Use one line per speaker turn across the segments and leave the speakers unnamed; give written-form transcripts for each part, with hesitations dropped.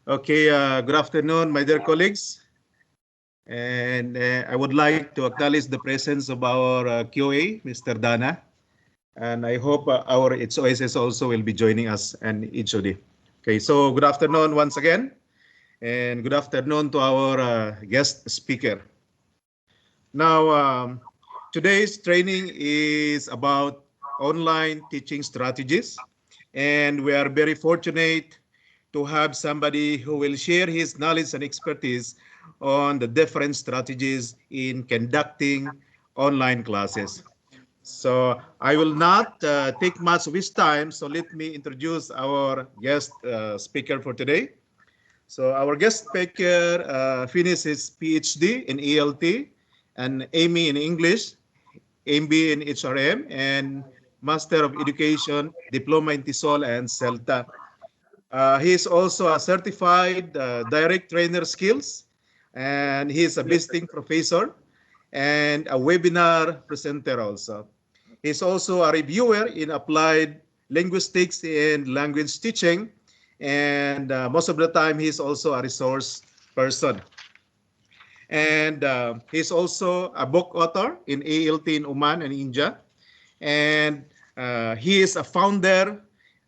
Okay, good afternoon, my dear colleagues. And I would like to acknowledge the presence of our QA, Mr. Dana. And I hope our HOSS also will be joining us and HOD. Okay, so good afternoon once again. And good afternoon to our guest speaker. Now, today's training is about online teaching strategies. And we are very fortunate to have somebody who will share his knowledge and expertise on the different strategies in conducting online classes. So I will not take much of his time. So let me introduce our guest speaker for today. So our guest speaker finished his PhD in ELT and AME in English, MBA in HRM, and Master of Education, Diploma in TESOL and CELTA. He is also a certified direct trainer skills, and he is a visiting professor and a webinar presenter also. He's also a reviewer in applied linguistics and language teaching, and most of the time he's also a resource person. And he's also a book author in ALT in Oman and India. And he is a founder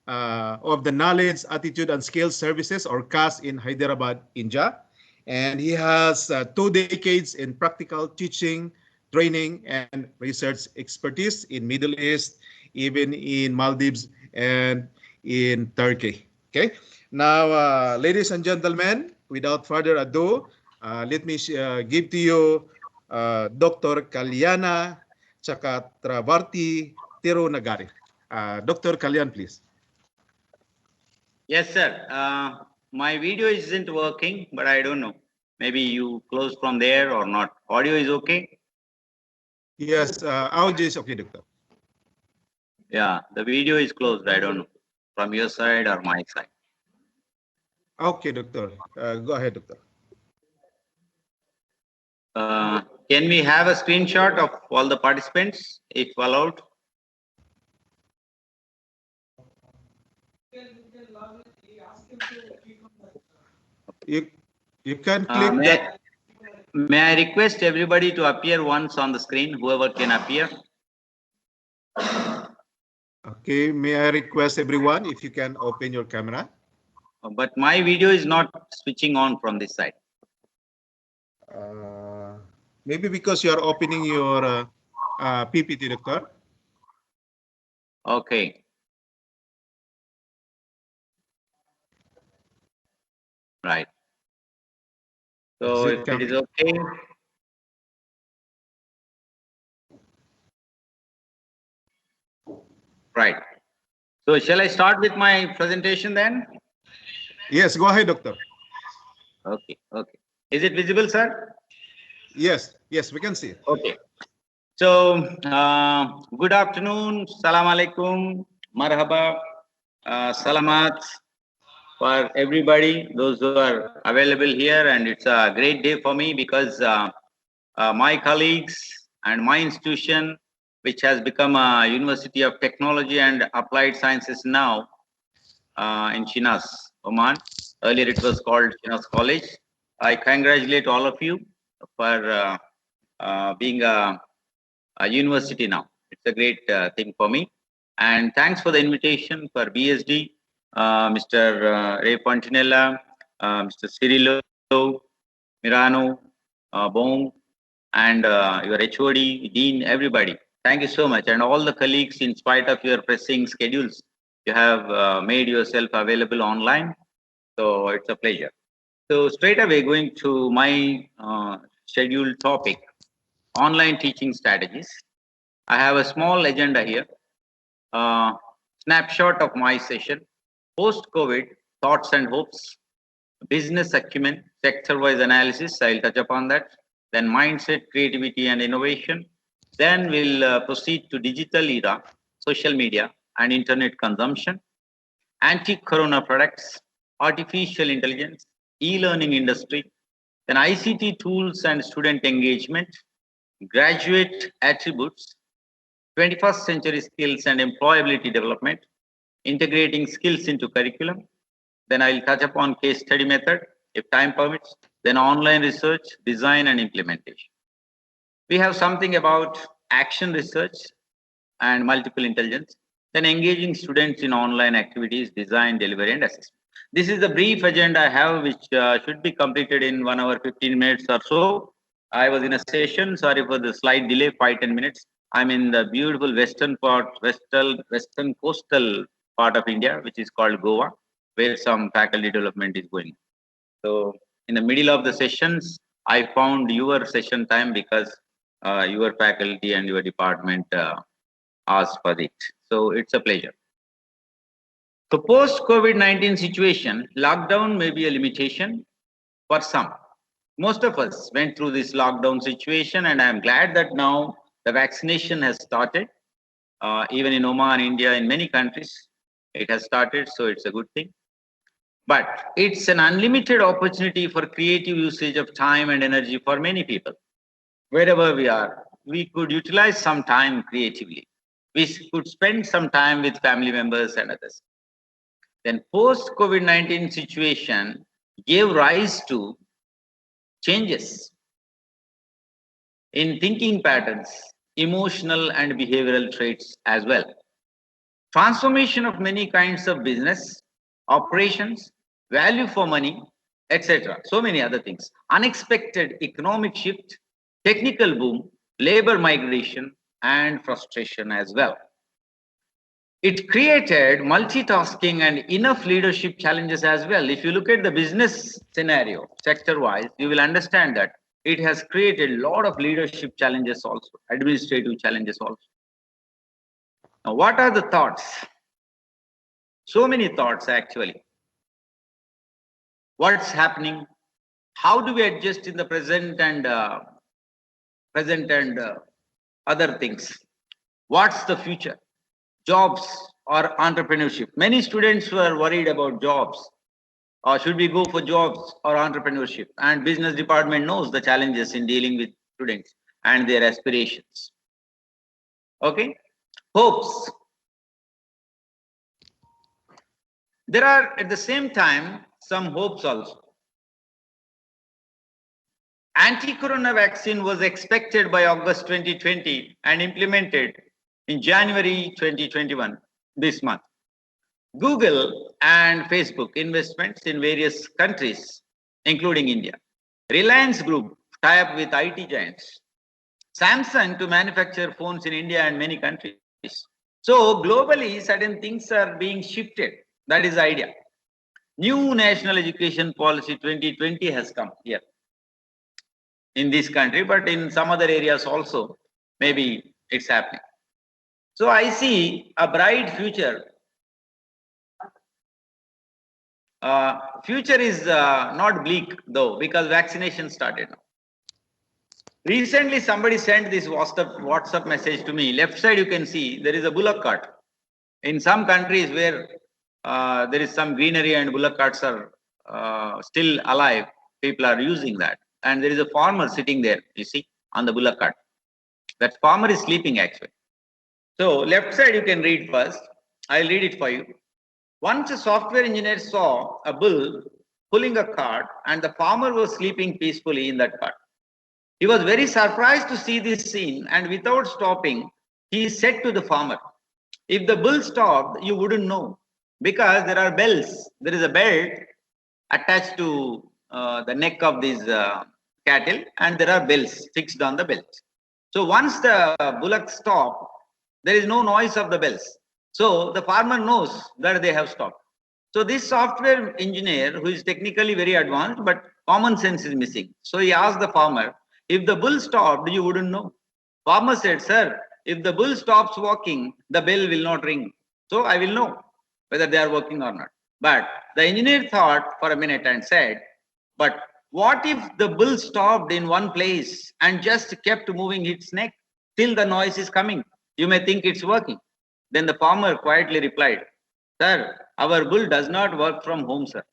of the Knowledge, Attitude, and Skills Services, or CAS, in Hyderabad, India. And he has 2 decades in practical teaching, training, and research expertise in Middle East, even in Maldives and in Turkey. Okay. Now, ladies and gentlemen, without further ado, let me give to you Dr. Kalyana Chakravarti Tirunagari. Dr. Kalyan, please.
Yes, sir. My video isn't working, but I don't know. Maybe you close from there or not. Audio is okay?
Yes, audio is okay, Doctor.
Yeah, the video is closed. I don't know. From your side or my side.
Okay, Doctor. Go ahead, Doctor.
Can we have a screenshot of all the participants, if allowed?
You can click that.
May I request everybody to appear once on the screen, whoever can appear?
Okay, may I request everyone if you can open your camera?
But my video is not switching on from this side.
Maybe because you are opening your PPT, Doctor.
Okay. Right. So if it is okay. Right. So shall I start with my presentation then?
Yes, go ahead, Doctor.
Okay. Okay. Is it visible, sir?
Yes. Yes, we can see it.
Okay. So good afternoon. Salam alaikum. Marhaba. Salamat for everybody, those who are available here. And it's a great day for me because my colleagues and my institution, which has become a University of Technology and Applied Sciences now in Chinas, Oman. Earlier it was called Chinas College. I congratulate all of you for being a university now. It's a great thing for me. And thanks for the invitation for BSD, Mr. Ray Pontinella, Mr. Cirillo, Mirano, Bong, and your HOD, Dean, everybody. Thank you so much. And all the colleagues, in spite of your pressing schedules, you have made yourself available online. So it's a pleasure. So straight away going to my scheduled topic, online teaching strategies. I have a small agenda here. Snapshot of my session. Post-COVID, thoughts and hopes. Business acumen, sector-wise analysis. I'll touch upon that. Then mindset, creativity, and innovation. Then we'll proceed to digital era, social media, and internet consumption. Anti-corona products, artificial intelligence, e-learning industry. Then ICT tools and student engagement. Graduate attributes, 21st century skills and employability development, integrating skills into curriculum, Then I'll touch upon case study method, if time permits, then online research, design and implementation. We have something about action research and multiple intelligence, then engaging students in online activities, design, delivery and assessment. This is the brief agenda I have, which should be completed in 1 hour 15 minutes or so. I was in a session, sorry for the slight delay, 5-10 minutes. I'm in the beautiful western coastal part of India, which is called Goa, where some faculty development is going. So in the middle of the sessions, I found your session time because your faculty and your department asked for it. So it's a pleasure. So post COVID-19 situation, lockdown may be a limitation for some. Most of us went through this lockdown situation, and I'm glad that now the vaccination has started. Even in Oman, India, in many countries, it has started, so it's a good thing. But it's an unlimited opportunity for creative usage of time and energy for many people. Wherever we are, we could utilize some time creatively. We could spend some time with family members and others. Then post COVID-19 situation gave rise to changes in thinking patterns, emotional and behavioral traits as well. Transformation of many kinds of business, operations, value for money, etc. So many other things. Unexpected economic shift, technical boom, labor migration, and frustration as well. It created multitasking and enough leadership challenges as well. If you look at the business scenario, sector-wise, you will understand that it has created a lot of leadership challenges also, administrative challenges also. Now, what are the thoughts? So many thoughts actually. What's happening? How do we adjust in the present and other things? What's the future? Jobs or entrepreneurship? Many students were worried about jobs. Or should we go for jobs or entrepreneurship? And business department knows the challenges in dealing with students and their aspirations. Okay? Hopes. There are at the same time some hopes also. Anti-corona vaccine was expected by August 2020 and implemented in January 2021, this month. Google and Facebook investments in various countries, including India. Reliance Group tie up with IT giants. Samsung to manufacture phones in India and many countries. So globally, certain things are being shifted. That is the idea. New National Education Policy 2020 has come here in this country, but in some other areas also, maybe it's happening. So I see a bright future. Future is not bleak though, because vaccination started now. Recently, somebody sent this WhatsApp message to me. Left side, you can see there is a bullock cart. In some countries where there is some greenery and bullock carts are still alive, people are using that. And there is a farmer sitting there, you see, on the bullock cart. That farmer is sleeping actually. So left side you can read first. I'll read it for you. Once a software engineer saw a bull pulling a cart and the farmer was sleeping peacefully in that cart. He was very surprised to see this scene, and without stopping, he said to the farmer, if the bull stopped, you wouldn't know, because there are bells. There is a belt attached to the neck of these cattle, and there are bells fixed on the belt. So once the bullock stopped, there is no noise of the bells. So the farmer knows that they have stopped. So this software engineer, who is technically very advanced, but common sense is missing. So he asked the farmer, if the bull stopped, you wouldn't know. Farmer said, sir, if the bull stops walking, the bell will not ring. So I will know whether they are working or not. But the engineer thought for a minute and said, but what if the bull stopped in one place and just kept moving its neck till the noise is coming? You may think it's working. Then the farmer quietly replied, sir, our bull does not work from home, sir.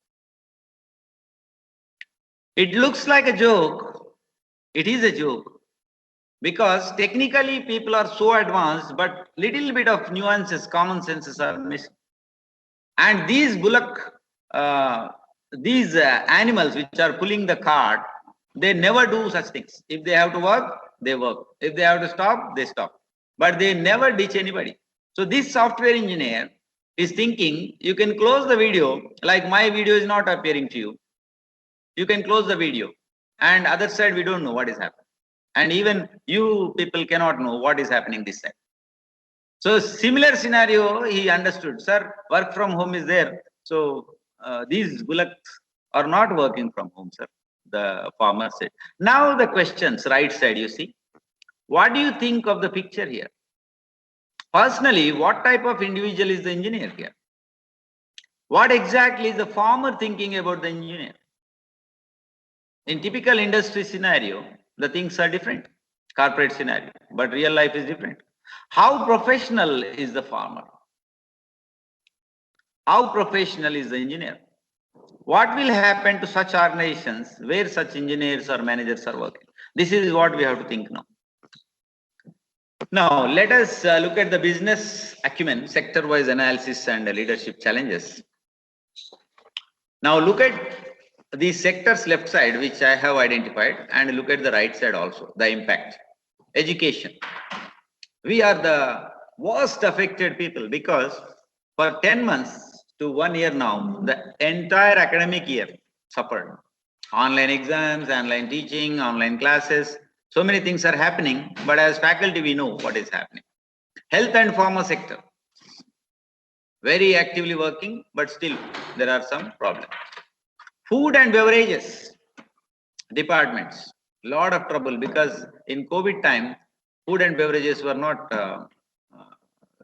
It looks like a joke. It is a joke, because technically people are so advanced, but little bit of nuances, common senses are missing. And these bullock these animals which are pulling the cart, they never do such things. If they have to work, they work. If they have to stop, they stop. But they never ditch anybody. So this software engineer is thinking, you can close the video, like my video is not appearing to you. You can close the video, and other side we don't know what is happening. And even you people cannot know what is happening this side. So similar scenario, he understood, sir, work from home is there. So these bullocks are not working from home, sir. The farmer said. Now the questions, right side, you see. What do you think of the picture here? Personally, what type of individual is the engineer here? What exactly is the farmer thinking about the engineer? In typical industry scenario, the things are different. Corporate scenario, but real life is different. How professional is the farmer? How professional is the engineer? What will happen to such organizations where such engineers or managers are working? This is what we have to think now. Now, let us look at the business acumen, sector-wise analysis and leadership challenges. Now, look at the sectors left side, which I have identified, and look at the right side also, the impact. Education. We are the worst affected people because for 10 months to 1 year now, the entire academic year suffered. Online exams, online teaching, online classes, so many things are happening, but as faculty, we know what is happening. Health and pharma sector, very actively working, but still there are some problems. Food and beverages departments, lot of trouble because in COVID time, food and beverages were not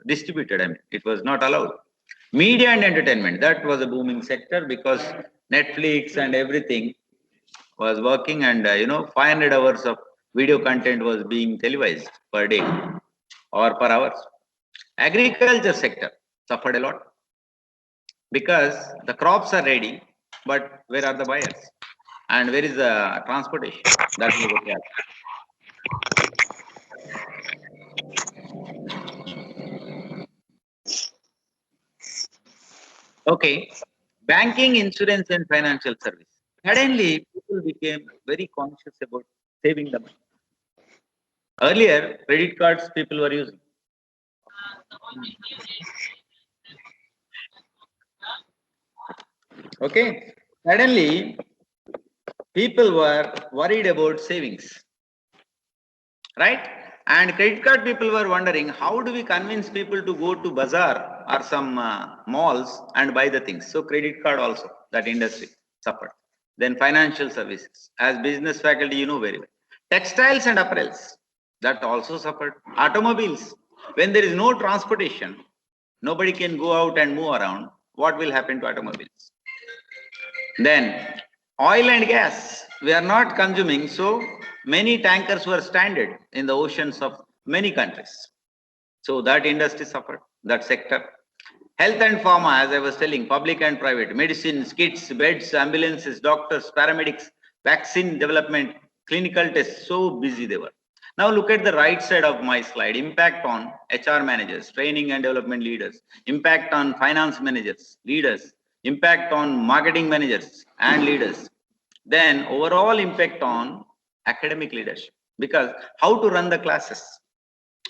distributed. I mean, it was not allowed. Media and entertainment, that was a booming sector because Netflix and everything was working, and 500 hours of video content was being televised per day or per hour. Agriculture sector suffered a lot because the crops are ready, but where are the buyers? And where is the transportation? That is what we have. Okay, banking, insurance, and financial service. Suddenly, people became very conscious about saving the money. Earlier, credit cards people were using. Okay, suddenly, people were worried about savings, right? And credit card people were wondering, how do we convince people to go to bazaar or some malls and buy the things? So credit card also, that industry suffered. Then financial services, as business faculty, you know very well. Textiles and apparels, that also suffered. Automobiles, when there is no transportation, nobody can go out and move around. What will happen to automobiles? Then oil and gas, we are not consuming, so many tankers were stranded in the oceans of many countries. So that industry suffered, that sector. Health and pharma, as I was telling, public and private, medicines, kits, beds, ambulances, doctors, paramedics, vaccine development, clinical tests, so busy they were. Now look at the right side of my slide, impact on HR managers, training and development leaders, impact on finance managers, leaders, impact on marketing managers and leaders, then overall impact on academic leadership. Because how to run the classes,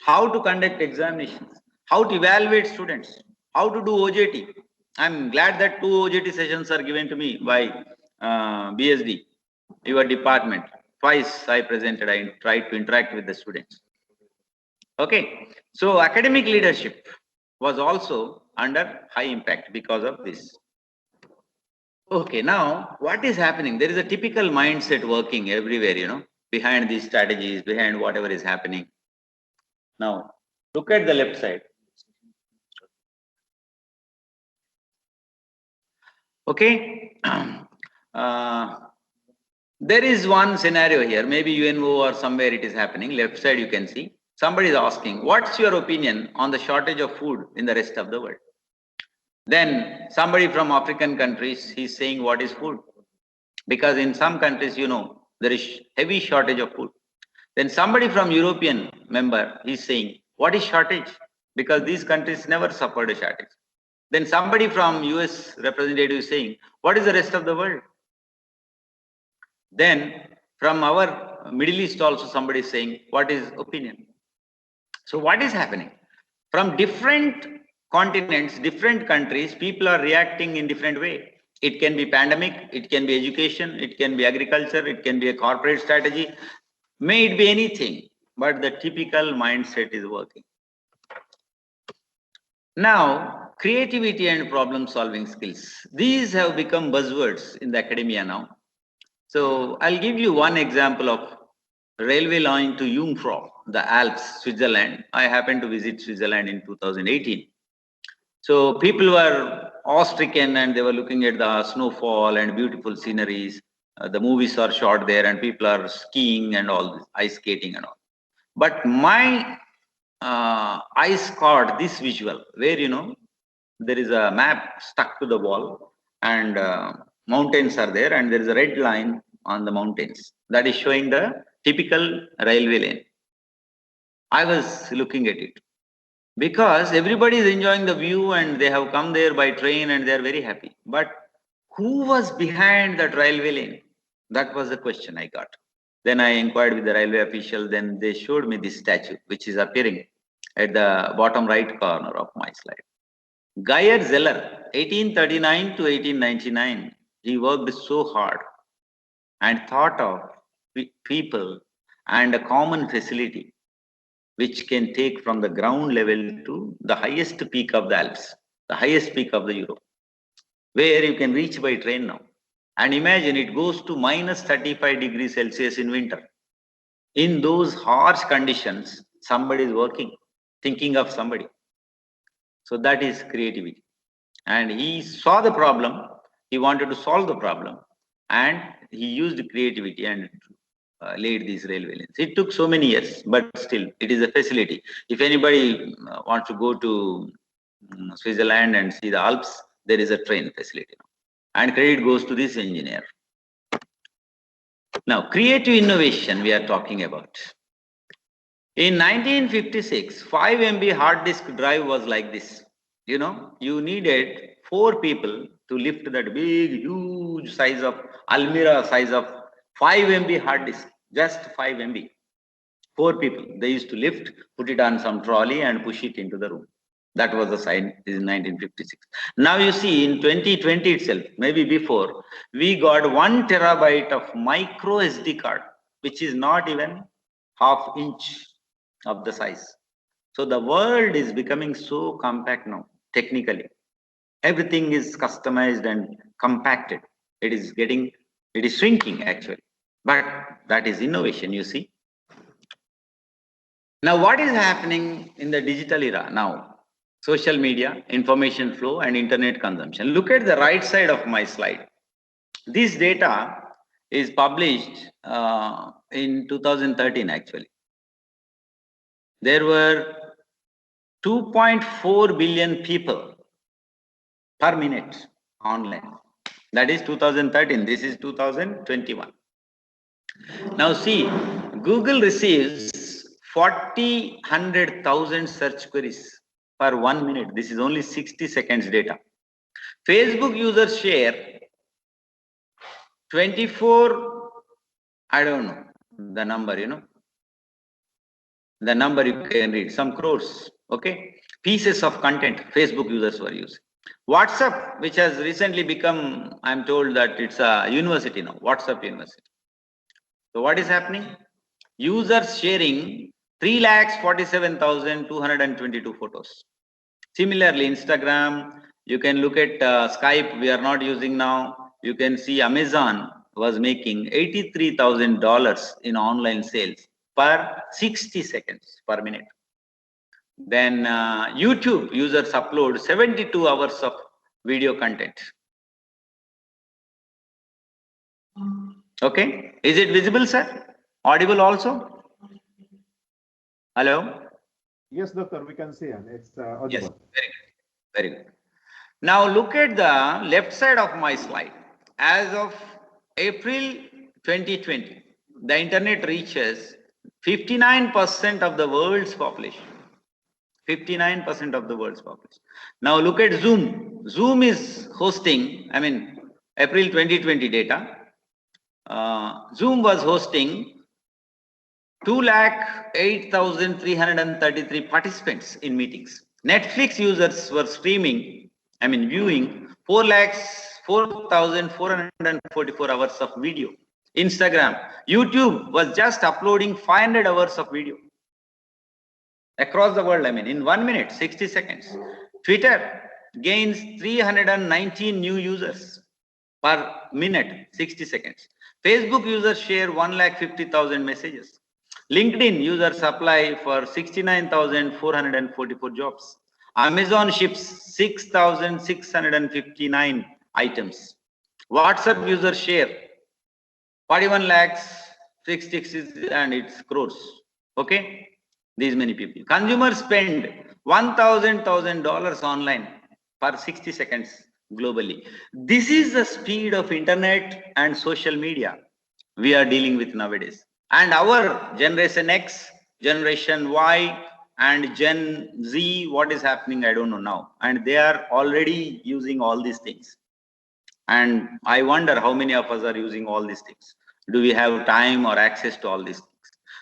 how to conduct examinations, how to evaluate students, how to do OJT. I'm glad that 2 OJT sessions are given to me by BSD, your department. Twice I presented, I tried to interact with the students. Okay, so academic leadership was also under high impact because of this. Okay, now what is happening? There is a typical mindset working everywhere, behind these strategies, behind whatever is happening. Now, look at the left side. Okay, there is one scenario here, maybe UNO or somewhere it is happening. Left side you can see. Somebody is asking, what's your opinion on the shortage of food in the rest of the world? Then somebody from African countries, he's saying, what is food? Because in some countries, there is heavy shortage of food. Then somebody from European member, he's saying, what is shortage? Because these countries never suffered a shortage. Then somebody from US representative is saying, what is the rest of the world? Then from our Middle East also somebody is saying, what is opinion? So what is happening? From different continents, different countries, people are reacting in different way. It can be pandemic, it can be education, it can be agriculture, it can be a corporate strategy, may it be anything, but the typical mindset is working. Now, creativity and problem solving skills. These have become buzzwords in the academia now. So I'll give you one example of railway line to Jungfrau, the Alps, Switzerland. I happened to visit Switzerland in 2018. So people were awe-stricken and they were looking at the snowfall and beautiful sceneries. The movies are shot there and people are skiing and all this, ice skating and all. But my eyes caught this visual where, there is a map stuck to the wall and mountains are there and there is a red line on the mountains that is showing the typical railway lane. I was looking at it because everybody is enjoying the view and they have come there by train and they are very happy. But who was behind that railway lane? That was the question I got. Then I inquired with the railway official. Then they showed me this statue, which is appearing at the bottom right corner of my slide. Geyer Zeller, 1839 to 1899, he worked so hard and thought of people and a common facility which can take from the ground level to the highest peak of the Alps, the highest peak of the Europe, where you can reach by train now. And imagine it goes to minus 35 degrees Celsius in winter. In those harsh conditions, somebody is working, thinking of somebody. So that is creativity. And he saw the problem, he wanted to solve the problem, and he used creativity and laid these railway lanes. It took so many years, but still, it is a facility. If anybody wants to go to Switzerland and see the Alps, there is a train facility now. And credit goes to this engineer. Now, creative innovation we are talking about. In 1956, 5 MB hard disk drive was like this. You needed 4 people to lift that big, huge size of Almira size of 5 MB hard disk, just 5 MB. 4 people. They used to lift, put it on some trolley and push it into the room. That was the sign in 1956. Now you see in 2020 itself, maybe before, we got 1 terabyte of micro SD card, which is not even ½ inch of the size. So the world is becoming so compact now, technically. Everything is customized and compacted. It is shrinking actually. But that is innovation, you see. Now, what is happening in the digital era now? Social media, information flow, and internet consumption. Look at the right side of my slide. This data is published in 2013 actually. There were 2.4 billion people per minute online. That is 2013. This is 2021. Now see, Google receives 100,000 search queries per 1 minute. This is only 60 seconds data. Facebook users share 24, I don't know the number, the number you can read, some crores, okay? Pieces of content Facebook users were using. WhatsApp, which has recently become, I'm told that it's a university now, WhatsApp University. So what is happening? Users sharing 3,47,222 photos. Similarly, Instagram, you can look at Skype, we are not using now. You can see Amazon was making $83,000 in online sales per 60 seconds per minute. Then YouTube users upload 72 hours of video content. Okay, is it visible, sir? Audible also? Hello?
Yes, doctor, we can see it. It's audible.
Yes, very good. Very good. Now look at the left side of my slide. As of April 2020, the internet reaches 59% of the world's population. 59% of the world's population. Now look at Zoom. Zoom is hosting, April 2020 data. Zoom was hosting 208,333 participants in meetings. Netflix users were viewing 4,04,444 hours of video. Instagram, YouTube was just uploading 500 hours of video. Across the world, in 1 minute, 60 seconds. Twitter gains 319 new users per minute, 60 seconds. Facebook users share 150,000 messages. LinkedIn users apply for 69,444 jobs. Amazon ships 6,659 items. WhatsApp users share 41 lakhs 66 and it's crores. Okay, these many people. Consumers spend $1,000 online per 60 seconds globally. This is the speed of internet and social media we are dealing with nowadays. And our generation X, generation Y, and Gen Z, what is happening, I don't know now. And they are already using all these things. And I wonder how many of us are using all these things. Do we have time or access to all these things?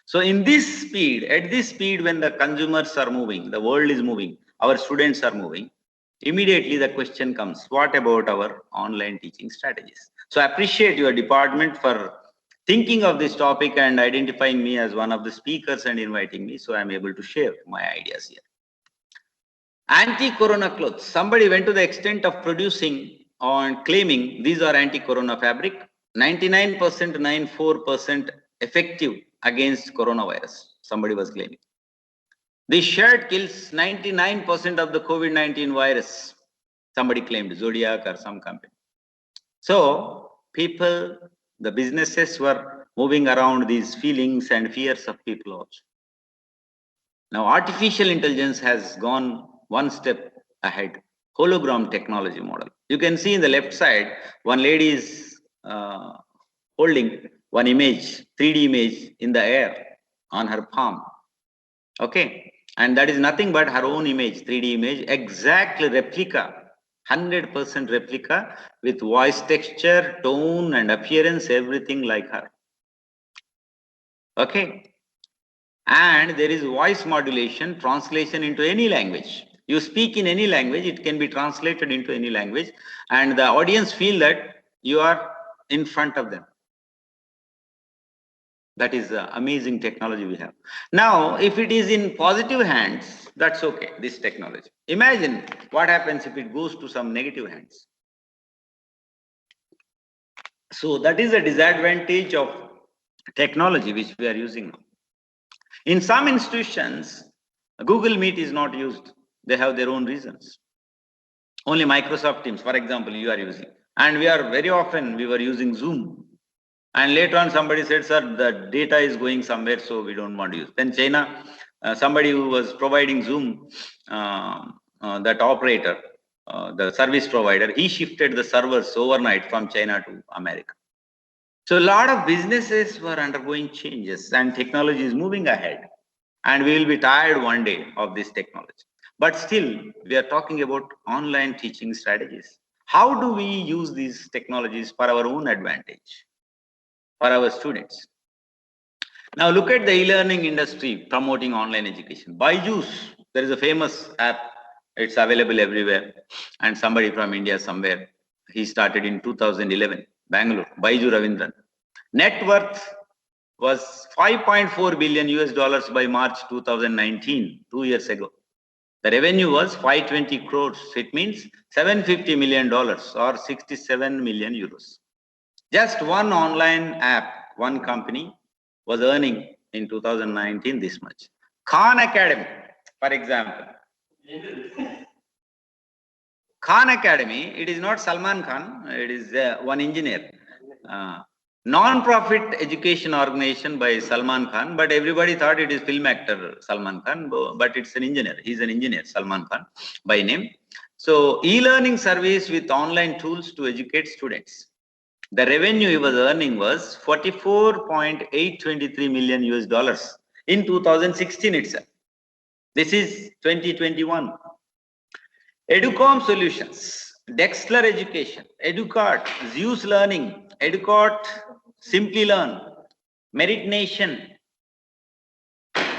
So in this speed, at this speed, when the consumers are moving, the world is moving, our students are moving, immediately the question comes, what about our online teaching strategies? So I appreciate your department for thinking of this topic and identifying me as one of the speakers and inviting me, so I'm able to share my ideas here. Anti-corona clothes. Somebody went to the extent of producing and claiming these are anti-corona fabric, 99%, 94% effective against coronavirus. Somebody was claiming. This shirt kills 99% of the COVID-19 virus. Somebody claimed, Zodiac or some company. So people, the businesses were moving around these feelings and fears of people also. Now artificial intelligence has gone one step ahead. Hologram technology model. You can see in the left side, one lady is holding one image, 3D image in the air on her palm. Okay, and that is nothing but her own image, 3D image, exactly replica, 100% replica with voice texture, tone and appearance, everything like her. Okay, and there is voice modulation, translation into any language. You speak in any language, it can be translated into any language, and the audience feel that you are in front of them. That is the amazing technology we have. Now, if it is in positive hands, that's okay, this technology. Imagine what happens if it goes to some negative hands. So that is a disadvantage of technology which we are using now. In some institutions, Google Meet is not used. They have their own reasons. Only Microsoft Teams, for example, you are using. And we are very often, we were using Zoom. And later on somebody said, sir, the data is going somewhere, so we don't want to use. Then China, somebody who was providing Zoom, that operator, the service provider, he shifted the servers overnight from China to America. So a lot of businesses were undergoing changes and technology is moving ahead. And we will be tired one day of this technology. But still, we are talking about online teaching strategies. How do we use these technologies for our own advantage, for our students? Now look at the e-learning industry promoting online education. Byju's, there is a famous app. It's available everywhere. And somebody from India somewhere, he started in 2011, Bangalore, Byju Ravindran. Net worth was $5.4 billion US by March 2019, 2 years ago. The revenue was 520 crores. It means $750 million or 67 million euros. Just one online app, one company was earning in 2019 this much. Khan Academy, for example. Khan Academy, it is not Salman Khan, it is one engineer. Non-profit education organization by Salman Khan, but everybody thought it is film actor Salman Khan, but it's an engineer. He's an engineer, Salman Khan by name. So e-learning service with online tools to educate students. The revenue he was earning was $44.823 million US in 2016 itself. This is 2021. Educom Solutions, Dexler Education, Educart, Zeus Learning, Educart, Simply Learn, Merit Nation,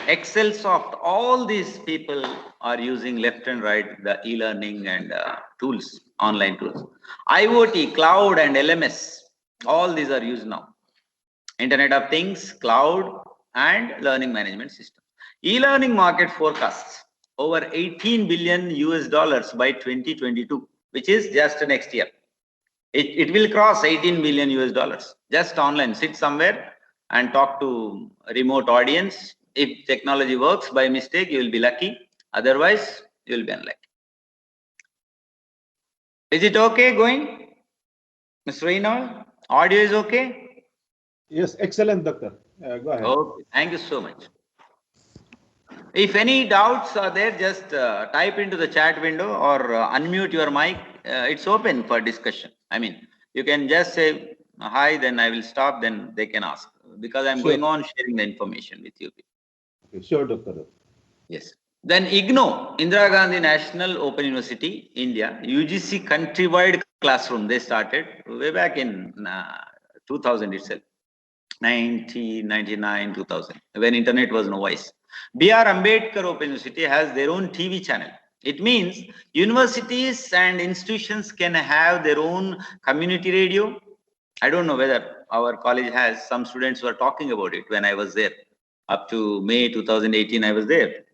Excelsoft, all these people are using left and right the e-learning and tools, online tools. IoT, cloud and LMS, all these are used now. Internet of Things, cloud and learning management system. E-learning market forecasts over 18 billion US dollars by 2022, which is just next year. It will cross 18 billion US dollars. Just online, sit somewhere and talk to a remote audience. If technology works by mistake, you will be lucky. Otherwise, you will be unlucky. Is it okay going? Ms. Reynolds, audio is okay?
Yes, excellent, Doctor. Go ahead.
Okay, thank you so much. If any doubts are there, just type into the chat window or unmute your mic. It's open for discussion. I mean, you can just say hi, then I will stop, then they can ask. Because I'm going on sharing the information with you.
Okay, sure, Doctor.
Yes. Then IGNO, Indira Gandhi National Open University, India, UGC countrywide classroom, they started way back in 2000 itself. 1999, 2000, when internet was novice. B.R. Ambedkar Open University has their own TV channel. It means universities and institutions can have their own community radio. I don't know whether our college has. Some students were talking about it when I was there. Up to May 2018, I was there.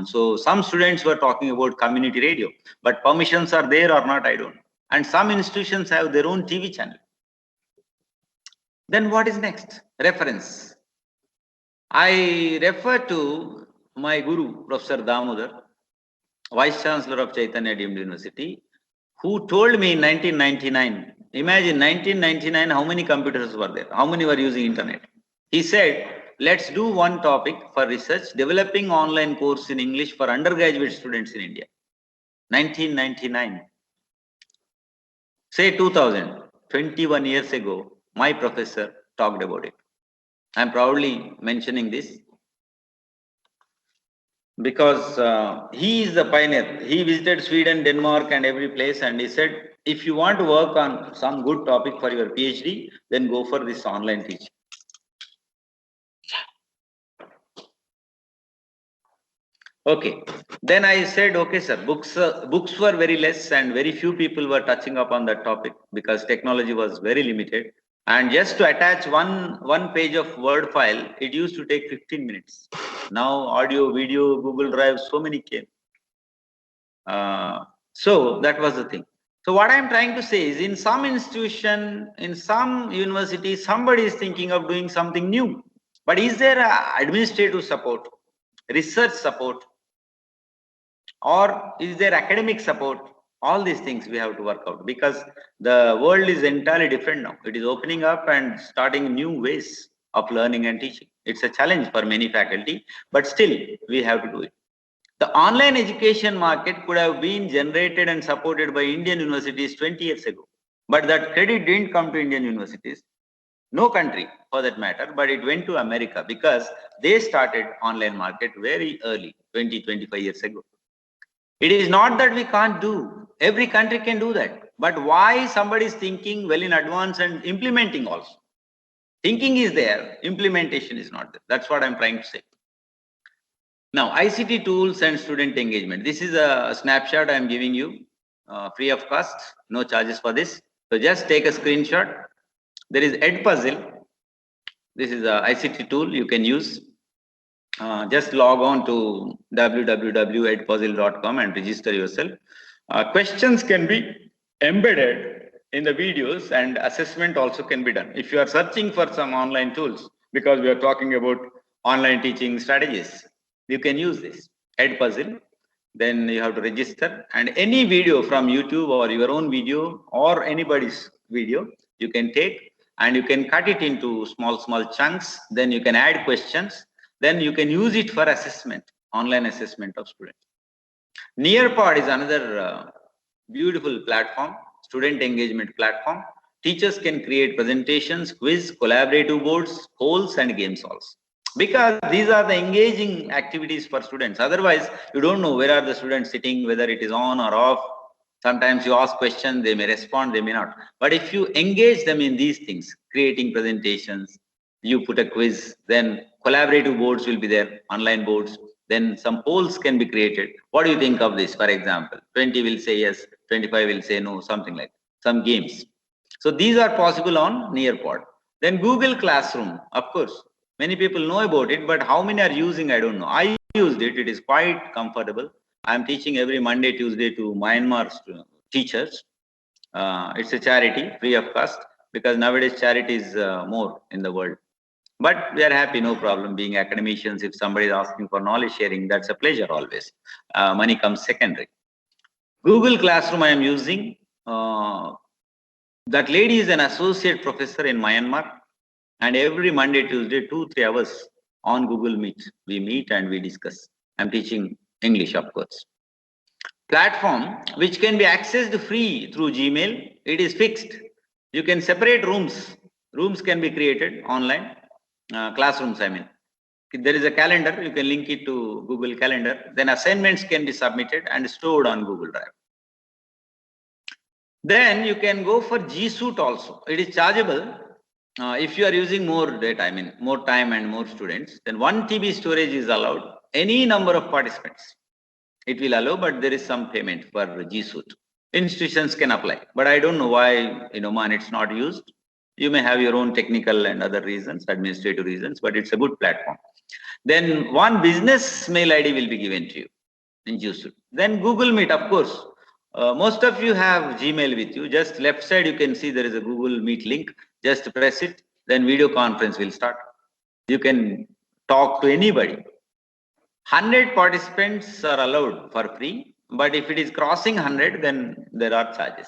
So some students were talking about community radio, but permissions are there or not, I don't know. And some institutions have their own TV channel. Then what is next? Reference. I refer to my guru, Professor Damodar, Vice Chancellor of Chaitanya Deemed University, who told me in 1999, imagine 1999, how many computers were there? How many were using internet? He said, let's do one topic for research, developing online course in English for undergraduate students in India. 1999. Say 2000, 21 years ago, my professor talked about it. I'm proudly mentioning this because he is the pioneer. He visited Sweden, Denmark and every place, and he said, if you want to work on some good topic for your PhD, then go for this online teaching. Okay, then I said, okay sir, books were very less and very few people were touching upon that topic because technology was very limited. And just to attach one page of Word file, it used to take 15 minutes. Now audio, video, Google Drive, so many came. So that was the thing. So what I'm trying to say is, in some institution, in some university, somebody is thinking of doing something new. But is there administrative support, research support, or is there academic support? All these things we have to work out, because the world is entirely different now. It is opening up and starting new ways of learning and teaching. It's a challenge for many faculty, but still we have to do it. The online education market could have been generated and supported by Indian universities 20 years ago, but that credit didn't come to Indian universities. No country for that matter, but it went to America because they started online market very early, 20-25 years ago. It is not that we can't do. Every country can do that. But why somebody is thinking well in advance and implementing also? Thinking is there, implementation is not there. That's what I'm trying to say. Now, ICT tools and student engagement. This is a snapshot I'm giving you, free of cost, no charges for this. So just take a screenshot. There is Edpuzzle. This is a ICT tool you can use. Just log on to www.edpuzzle.com and register yourself. Questions can be embedded in the videos and assessment also can be done. If you are searching for some online tools, because we are talking about online teaching strategies, you can use this Edpuzzle. Then you have to register, and any video from YouTube or your own video or anybody's video, you can take and you can cut it into small chunks. Then you can add questions. Then you can use it for assessment, online assessment of students. Nearpod is another beautiful platform, student engagement platform. Teachers can create presentations, quiz, collaborative boards, polls, and game solves. Because these are the engaging activities for students. Otherwise, you don't know where are the students sitting, whether it is on or off. Sometimes you ask questions, they may respond, they may not. But if you engage them in these things, creating presentations, you put a quiz, then collaborative boards will be there, online boards, then some polls can be created. What do you think of this, for example? 20 will say yes, 25 will say no, something like that. Some games. So these are possible on Nearpod. Then Google Classroom, of course. Many people know about it, but how many are using, I don't know. I used it, it is quite comfortable. I'm teaching every Monday, Tuesday to Myanmar teachers. It's a charity, free of cost, because nowadays charity is more in the world. But we are happy, no problem, being academicians. If somebody is asking for knowledge sharing, that's a pleasure always. Money comes secondary. Google Classroom I am using. That lady is an associate professor in Myanmar. And every Monday, Tuesday, 2-3 hours on Google Meet, we meet and we discuss. I'm teaching English, of course. Platform which can be accessed free through Gmail. It is fixed. You can separate rooms. Rooms can be created online. Classrooms, I mean. If there is a calendar, you can link it to Google Calendar. Then assignments can be submitted and stored on Google Drive. Then you can go for G Suite also. It is chargeable. If you are using more data, I mean more time and more students, then 1 TB storage is allowed. Any number of participants, it will allow, but there is some payment for G Suite. Institutions can apply, but I don't know why in Oman it's not used. You may have your own technical and other reasons, administrative reasons, but it's a good platform. Then one business mail ID will be given to you in G Suite. Then Google Meet, of course. Most of you have Gmail with you. Just left side, you can see there is a Google Meet link. Just press it, then video conference will start. You can talk to anybody. 100 participants are allowed for free, but if it is crossing 100, then there are charges.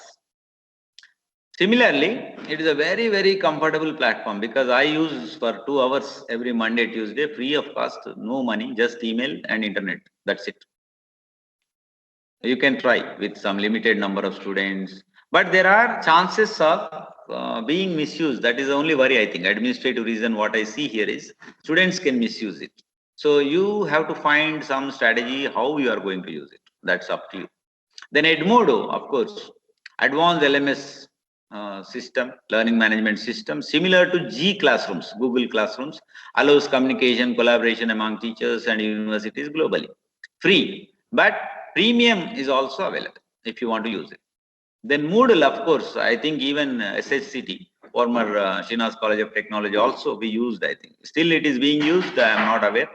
Similarly, it is a very, very comfortable platform because I use for 2 hours every Monday, Tuesday, free of cost, no money, just email and internet. That's it. You can try with some limited number of students, but there are chances of being misused. That is the only worry, I think. Administrative reason, what I see here is students can misuse it. So you have to find some strategy how you are going to use it. That's up to you. Then Edmodo, of course, advanced LMS system, learning management system, similar to G Classrooms, Google Classrooms, allows communication, collaboration among teachers and universities globally. Free, but premium is also available if you want to use it. Then Moodle, of course, I think even SHCT, former Shinas College of Technology, also we used, I think. Still it is being used, I am not aware.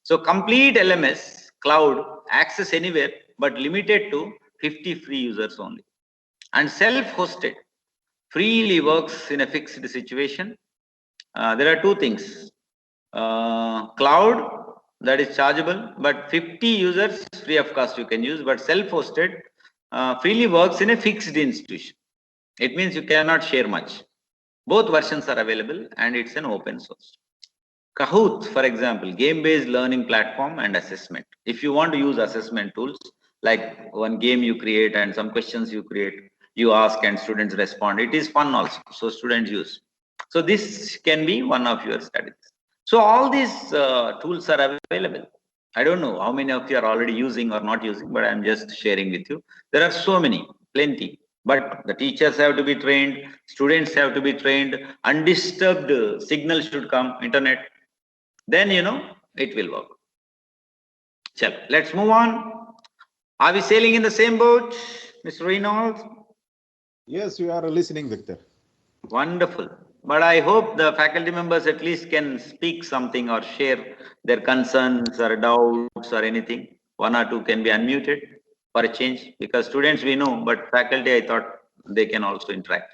So complete LMS, cloud, access anywhere, but limited to 50 free users only. And self-hosted, freely works in a fixed situation. There are two things. Cloud, that is chargeable, but 50 users free of cost you can use, but self-hosted freely works in a fixed institution. It means you cannot share much. Both versions are available and it's an open source. Kahoot, for example, game-based learning platform and assessment. If you want to use assessment tools, like one game you create and some questions you create, you ask and students respond. It is fun also, so students use. So this can be one of your strategies. So all these tools are available. I don't know how many of you are already using or not using, but I'm just sharing with you. There are so many, plenty. But the teachers have to be trained, students have to be trained, undisturbed signal should come, internet. Then, it will work. Chalo, let's move on. Are we sailing in the same boat, Mr. Reynolds?
Yes, we are listening, Victor.
Wonderful. But I hope the faculty members at least can speak something or share their concerns or doubts or anything. 1 or 2 can be unmuted for a change, because students we know, but faculty, I thought they can also interact.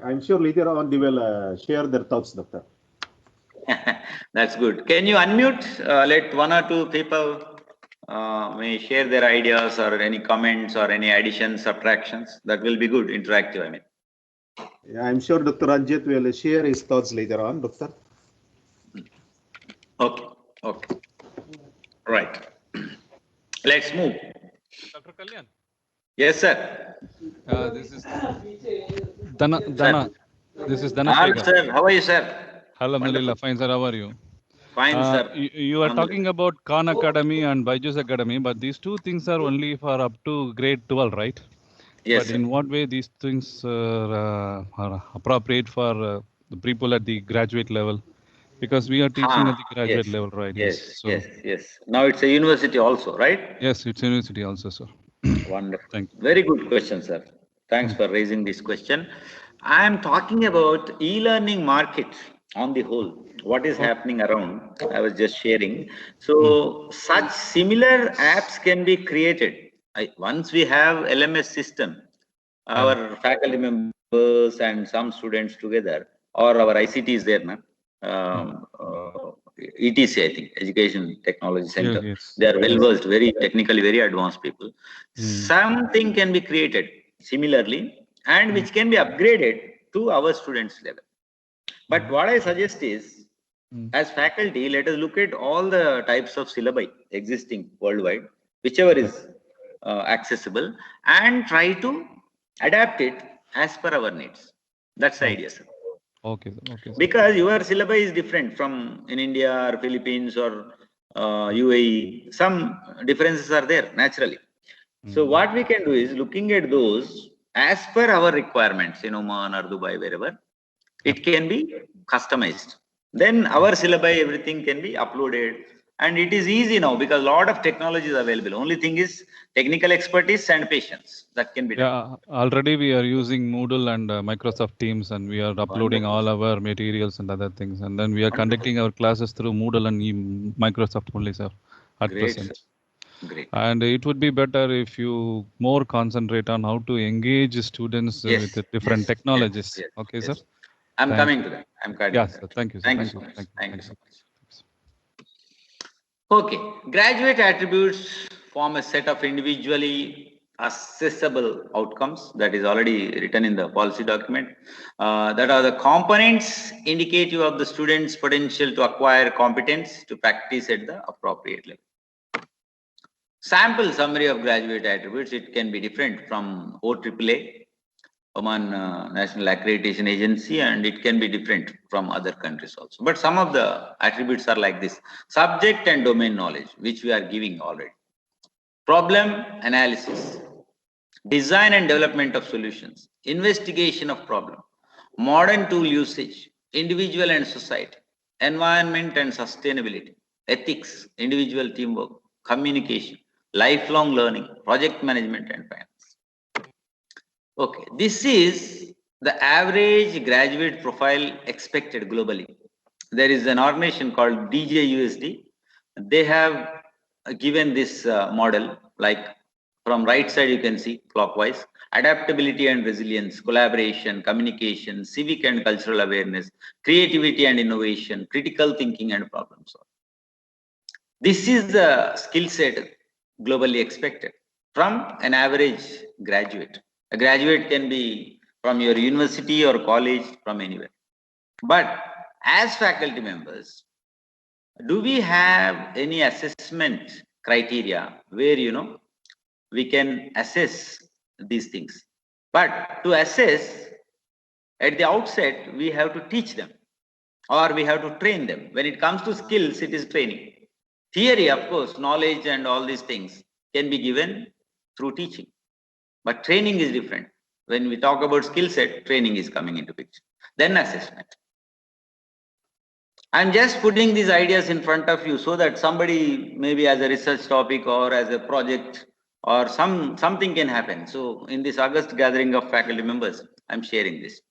I'm sure later on they will share their thoughts, Doctor.
That's good. Can you unmute? Let 1 or 2 people may share their ideas or any comments or any additions, subtractions. That will be good, interactive, I mean.
Yeah, I'm sure Dr. Ranjit will share his thoughts later on, Doctor.
Okay. Right. Let's move.
Dr. Kalyan.
Yes, sir.
This is Dana.
Sir.
This is
Hello,
Dana.
sir. How are you, sir?
Alhamdulillah, fine, sir. How are you?
Fine, sir.
You are talking about Khan Academy and Byju's Academy, but these two things are only for up to grade 12, right?
Yes,
But
sir.
in what way these things are appropriate for the people at the graduate level? Because we are teaching at the graduate
Yes,
level, right?
yes,
So
yes, yes. Now it's a university also, right?
yes, it's university also, sir.
Wonderful.
Thank you.
Very good question, sir. Thanks for raising this question. I am talking about e-learning market on the whole. What is happening around? I was just sharing. So such similar apps can be created. Once we have LMS system, our faculty members and some students together, or our ICT is there now. ETC, I think, Education Technology Center.
Yes.
They are well versed, very technically very advanced people. Something can be created similarly and which can be upgraded to our students' level. But what I suggest is, as faculty, let us look at all the types of syllabi existing worldwide, whichever is accessible, and try to adapt it as per our needs. That's the idea, sir.
Okay, sir. Okay, sir.
Because your syllabi is different from in India or Philippines or UAE. Some differences are there naturally. So what we can do is looking at those as per our requirements in Oman or Dubai, wherever, it can be customized. Then our syllabi, everything can be uploaded. And it is easy now because a lot of technology is available. Only thing is technical expertise and patience that can be done.
Yeah, already we are using Moodle and Microsoft Teams, and we are uploading all our materials and other things. And then we are conducting our classes through Moodle and Microsoft only, sir, at
Great,
present.
sir. Great.
And it would be better if you more concentrate on how to engage students with the different technologies. Okay, sir?
I'm
Thank
coming to that. I'm coming
Yes,
to
sir.
that.
Thank you, sir.
Thank you so much. Thank you so much. Okay, graduate attributes form a set of individually accessible outcomes that is already written in the policy document. That are the components indicative of the student's potential to acquire competence to practice at the appropriate level. Sample summary of graduate attributes, it can be different from OAAA, Oman National Accreditation Agency, and it can be different from other countries also. But some of the attributes are like this: subject and domain knowledge, which we are giving already. Problem analysis, design and development of solutions, investigation of problem, modern tool usage, individual and society, environment and sustainability, ethics, individual teamwork, communication, lifelong learning, project management and finance. Okay, this is the average graduate profile expected globally. There is an organization called DJUSD. They have given this model, like from right side you can see clockwise: adaptability and resilience, collaboration, communication, civic and cultural awareness, creativity and innovation, critical thinking and problem solving. This is the skill set globally expected from an average graduate. A graduate can be from your university or college, from anywhere. But as faculty members, do we have any assessment criteria where, we can assess these things? But to assess, at the outset, we have to teach them or we have to train them. When it comes to skills, it is training. Theory, of course, knowledge and all these things can be given through teaching. But training is different. When we talk about skill set, training is coming into picture. Then assessment. I'm just putting these ideas in front of you so that somebody, maybe as a research topic or as a project or something can happen. So in this August gathering of faculty members, I'm sharing this.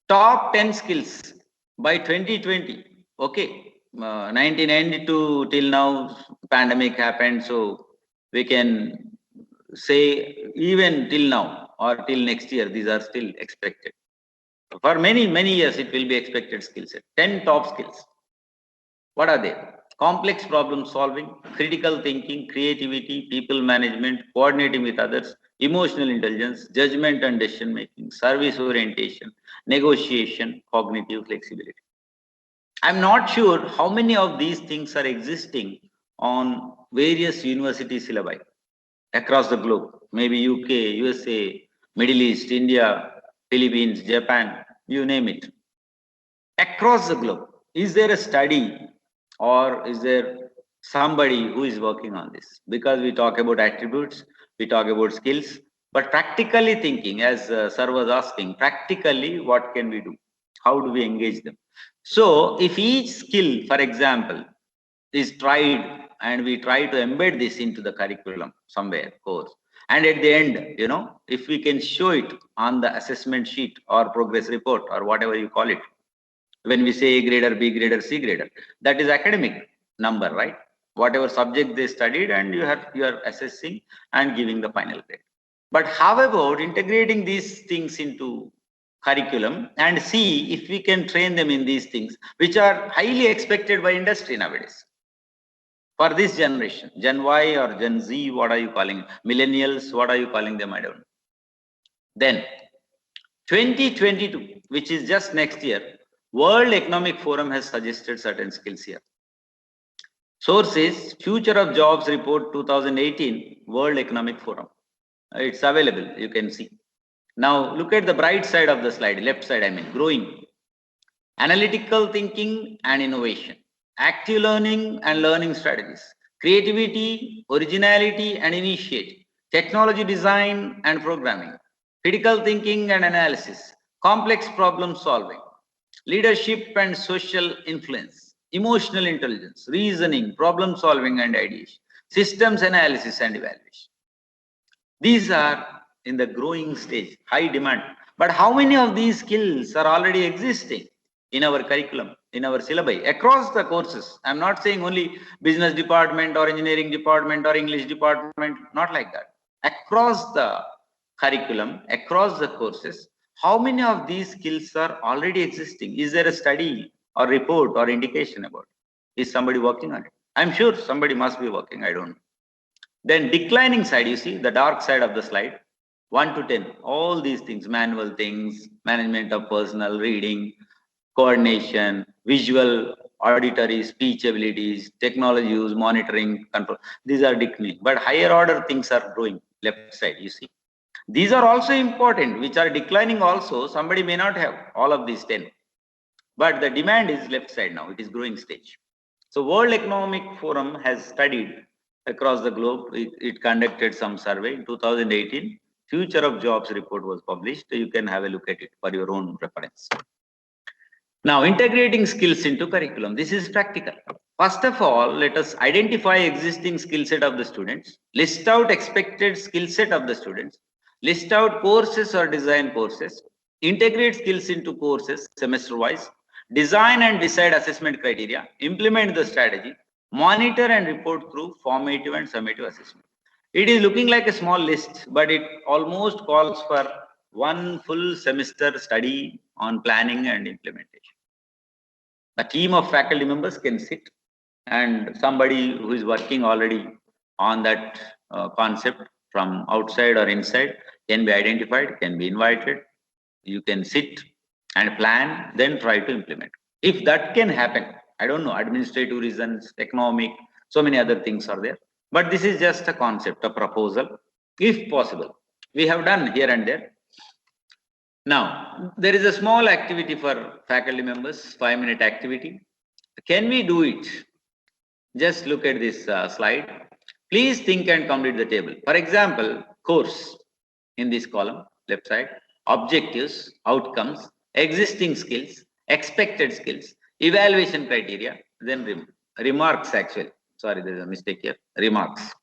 Top 10 skills by 2020. Okay, 1992 till now, pandemic happened. So we can say even till now or till next year, these are still expected. For many, many years, it will be expected skill set. 10 top skills. What are they? Complex problem solving, critical thinking, creativity, people management, coordinating with others, emotional intelligence, judgment and decision making, service orientation, negotiation, cognitive flexibility. I'm not sure how many of these things are existing on various university syllabi across the globe. Maybe UK, USA, Middle East, India, Philippines, Japan, you name it. Across the globe, is there a study or is there somebody who is working on this? Because we talk about attributes, we talk about skills, but practically thinking, as sir was asking, practically what can we do? How do we engage them? So if each skill, for example, is tried and we try to embed this into the curriculum somewhere, course, and at the end, you know, if we can show it on the assessment sheet or progress report or whatever you call it, when we say A grader, B grader, C grader, that is academic number, right? Whatever subject they studied, and you are assessing and giving the final grade. But how about integrating these things into curriculum and see if we can train them in these things, which are highly expected by industry nowadays. For this generation, Gen Y or Gen Z, what are you calling? Millennials, what are you calling them? I don't know. Then 2022, which is just next year, World Economic Forum has suggested certain skills here. Source is Future of Jobs Report 2018, World Economic Forum. It's available, you can see. Now look at the bright side of the slide, left side I mean, growing. Analytical thinking and innovation, active learning and learning strategies, creativity, originality and initiative, technology design and programming, critical thinking and analysis, complex problem solving, leadership and social influence, emotional intelligence, reasoning, problem solving and ideation, systems analysis and evaluation. These are in the growing stage, high demand. But how many of these skills are already existing in our curriculum, in our syllabi, across the courses? I'm not saying only business department or engineering department or English department, not like that. Across the curriculum, across the courses, how many of these skills are already existing? Is there a study or report or indication about it? Is somebody working on it? I'm sure somebody must be working, I don't know. Then declining side, you see the dark side of the slide, 1 to 10, all these things, manual things, management of personal, reading, coordination, visual, auditory, speech abilities, technology use, monitoring, control. These are declining, but higher order things are growing, left side, you see. These are also important, which are declining also. Somebody may not have all of these 10, but the demand is left side now, it is growing stage. So World Economic Forum has studied across the globe. It conducted some survey in 2018. Future of Jobs report was published. You can have a look at it for your own reference. Now, integrating skills into curriculum. This is practical. First of all, let us identify existing skill set of the students, list out expected skill set of the students, list out courses or design courses, integrate skills into courses semester-wise, design and decide assessment criteria, implement the strategy, monitor and report through formative and summative assessment. It is looking like a small list, but it almost calls for one full semester study on planning and implementation. A team of faculty members can sit, and somebody who is working already on that concept from outside or inside can be identified, can be invited. You can sit and plan, then try to implement. If that can happen, I don't know, administrative reasons, economic, so many other things are there. But this is just a concept, a proposal, if possible. We have done here and there. Now, there is a small activity for faculty members, 5-minute activity. Can we do it? Just look at this slide. Please think and complete the table. For example, course in this column, left side, objectives, outcomes, existing skills, expected skills, evaluation criteria, then remarks actually. Sorry, there's a mistake here. Remarks.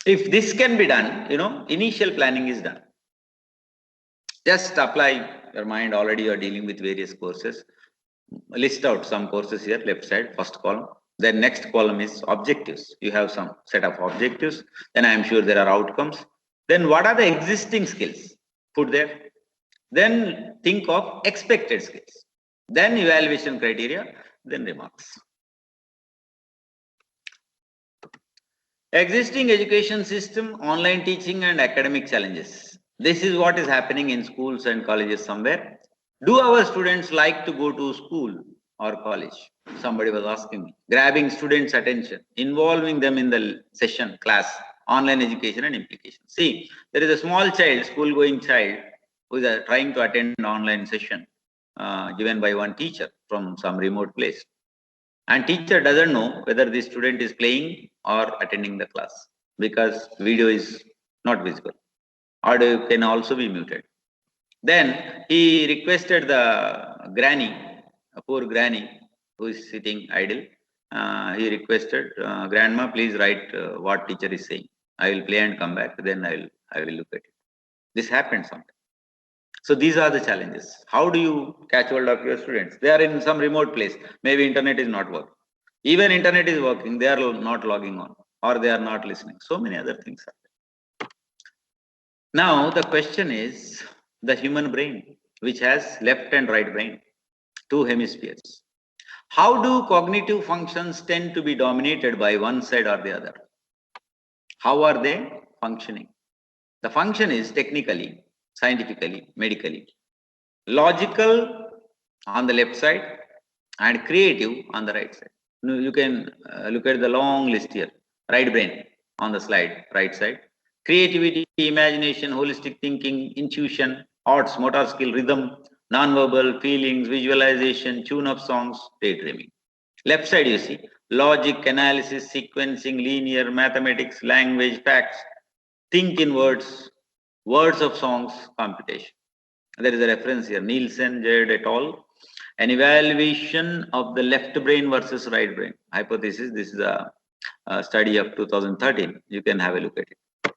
If this can be done, you know, initial planning is done. Just apply your mind, already you are dealing with various courses. List out some courses here, left side, first column. Then next column is objectives. You have some set of objectives. Then I am sure there are outcomes. Then what are the existing skills? Put there. Then think of expected skills. Then evaluation criteria, then remarks. Existing education system, online teaching and academic challenges. This is what is happening in schools and colleges somewhere. Do our students like to go to school or college? Somebody was asking me. Grabbing students' attention, involving them in the session, class, online education and implications. See, there is a small child, school-going child, who is trying to attend an online session. given by one teacher from some remote place. And teacher doesn't know whether the student is playing or attending the class because video is not visible. Audio can also be muted. Then he requested the granny, a poor granny who is sitting idle. He requested, grandma, please write what teacher is saying. I will play and come back. Then I will look at it. This happens sometimes. So these are the challenges. How do you catch hold of your students? They are in some remote place. Maybe internet is not working. Even internet is working. They are not logging on or they are not listening. So many other things are there. Now the question is the human brain, which has left and right brain, two hemispheres. How do cognitive functions tend to be dominated by one side or the other? How are they functioning? The function is technically, scientifically, medically, logical on the left side and creative on the right side. You can look at the long list here. Right brain on the slide, right side. Creativity, imagination, holistic thinking, intuition, arts, motor skill, rhythm, non-verbal, feelings, visualization, tune-up songs, daydreaming. Left side you see, logic, analysis, sequencing, linear, mathematics, language, facts, think in words, words of songs, computation. There is a reference here, Nielsen, Jed et al. An evaluation of the left brain versus right brain hypothesis. This is a study of 2013. You can have a look at it.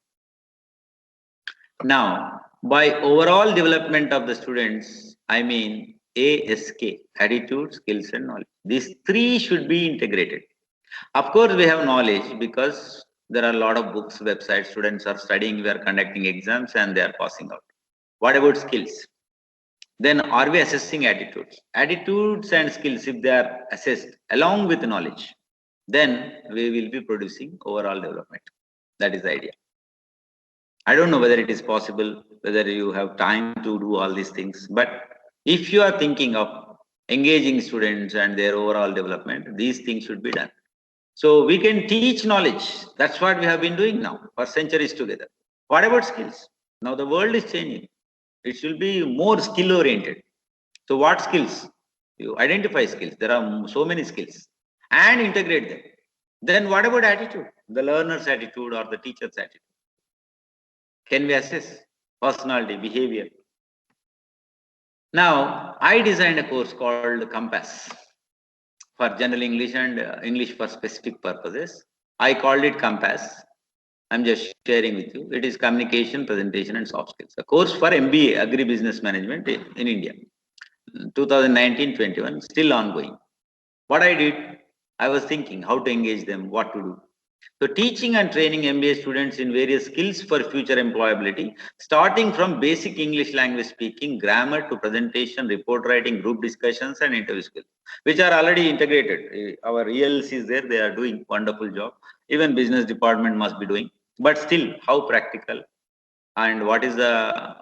Now, by overall development of the students, I mean ASK, attitude, skills and knowledge. These three should be integrated. Of course, we have knowledge because there are a lot of books, websites, students are studying, we are conducting exams and they are passing out. What about skills? Then are we assessing attitudes? Attitudes and skills, if they are assessed along with knowledge, then we will be producing overall development. That is the idea. I don't know whether it is possible, whether you have time to do all these things, but if you are thinking of engaging students and their overall development, these things should be done. So we can teach knowledge. That's what we have been doing now for centuries together. What about skills? Now the world is changing. It should be more skill oriented. So what skills? You identify skills. There are so many skills and integrate them. Then what about attitude? The learner's attitude or the teacher's attitude. Can we assess personality, behavior? Now, I designed a course called Compass for general English and English for specific purposes. I called it Compass. I'm just sharing with you. It is communication, presentation, and soft skills. A course for MBA, Agri-Business Management in India. 2019-21, still ongoing. What I did, I was thinking how to engage them, what to do. So teaching and training MBA students in various skills for future employability, starting from basic English language speaking, grammar to presentation, report writing, group discussions, and interview skills, which are already integrated. Our ELs is there, they are doing wonderful job. Even business department must be doing, but still how practical and what is the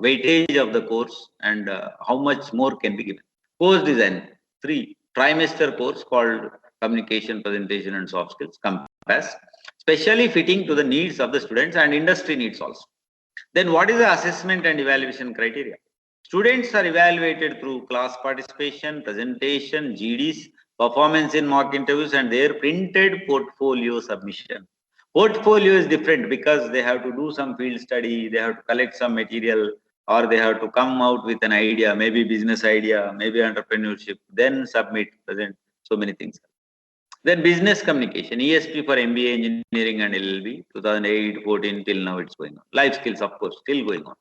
weightage of the course and how much more can be given. Course design, 3 trimester course called communication, presentation, and soft skills, Compass, specially fitting to the needs of the students and industry needs also. Then what is the assessment and evaluation criteria? Students are evaluated through class participation, presentation, GDs, performance in mock interviews, and their printed portfolio submission. Portfolio is different because they have to do some field study, they have to collect some material, or they have to come out with an idea, maybe business idea, maybe entrepreneurship, then submit, present, so many things. Then business communication, ESP for MBA, engineering and LLB, 2008, 14 till now it's going on. Life skills, of course, still going on.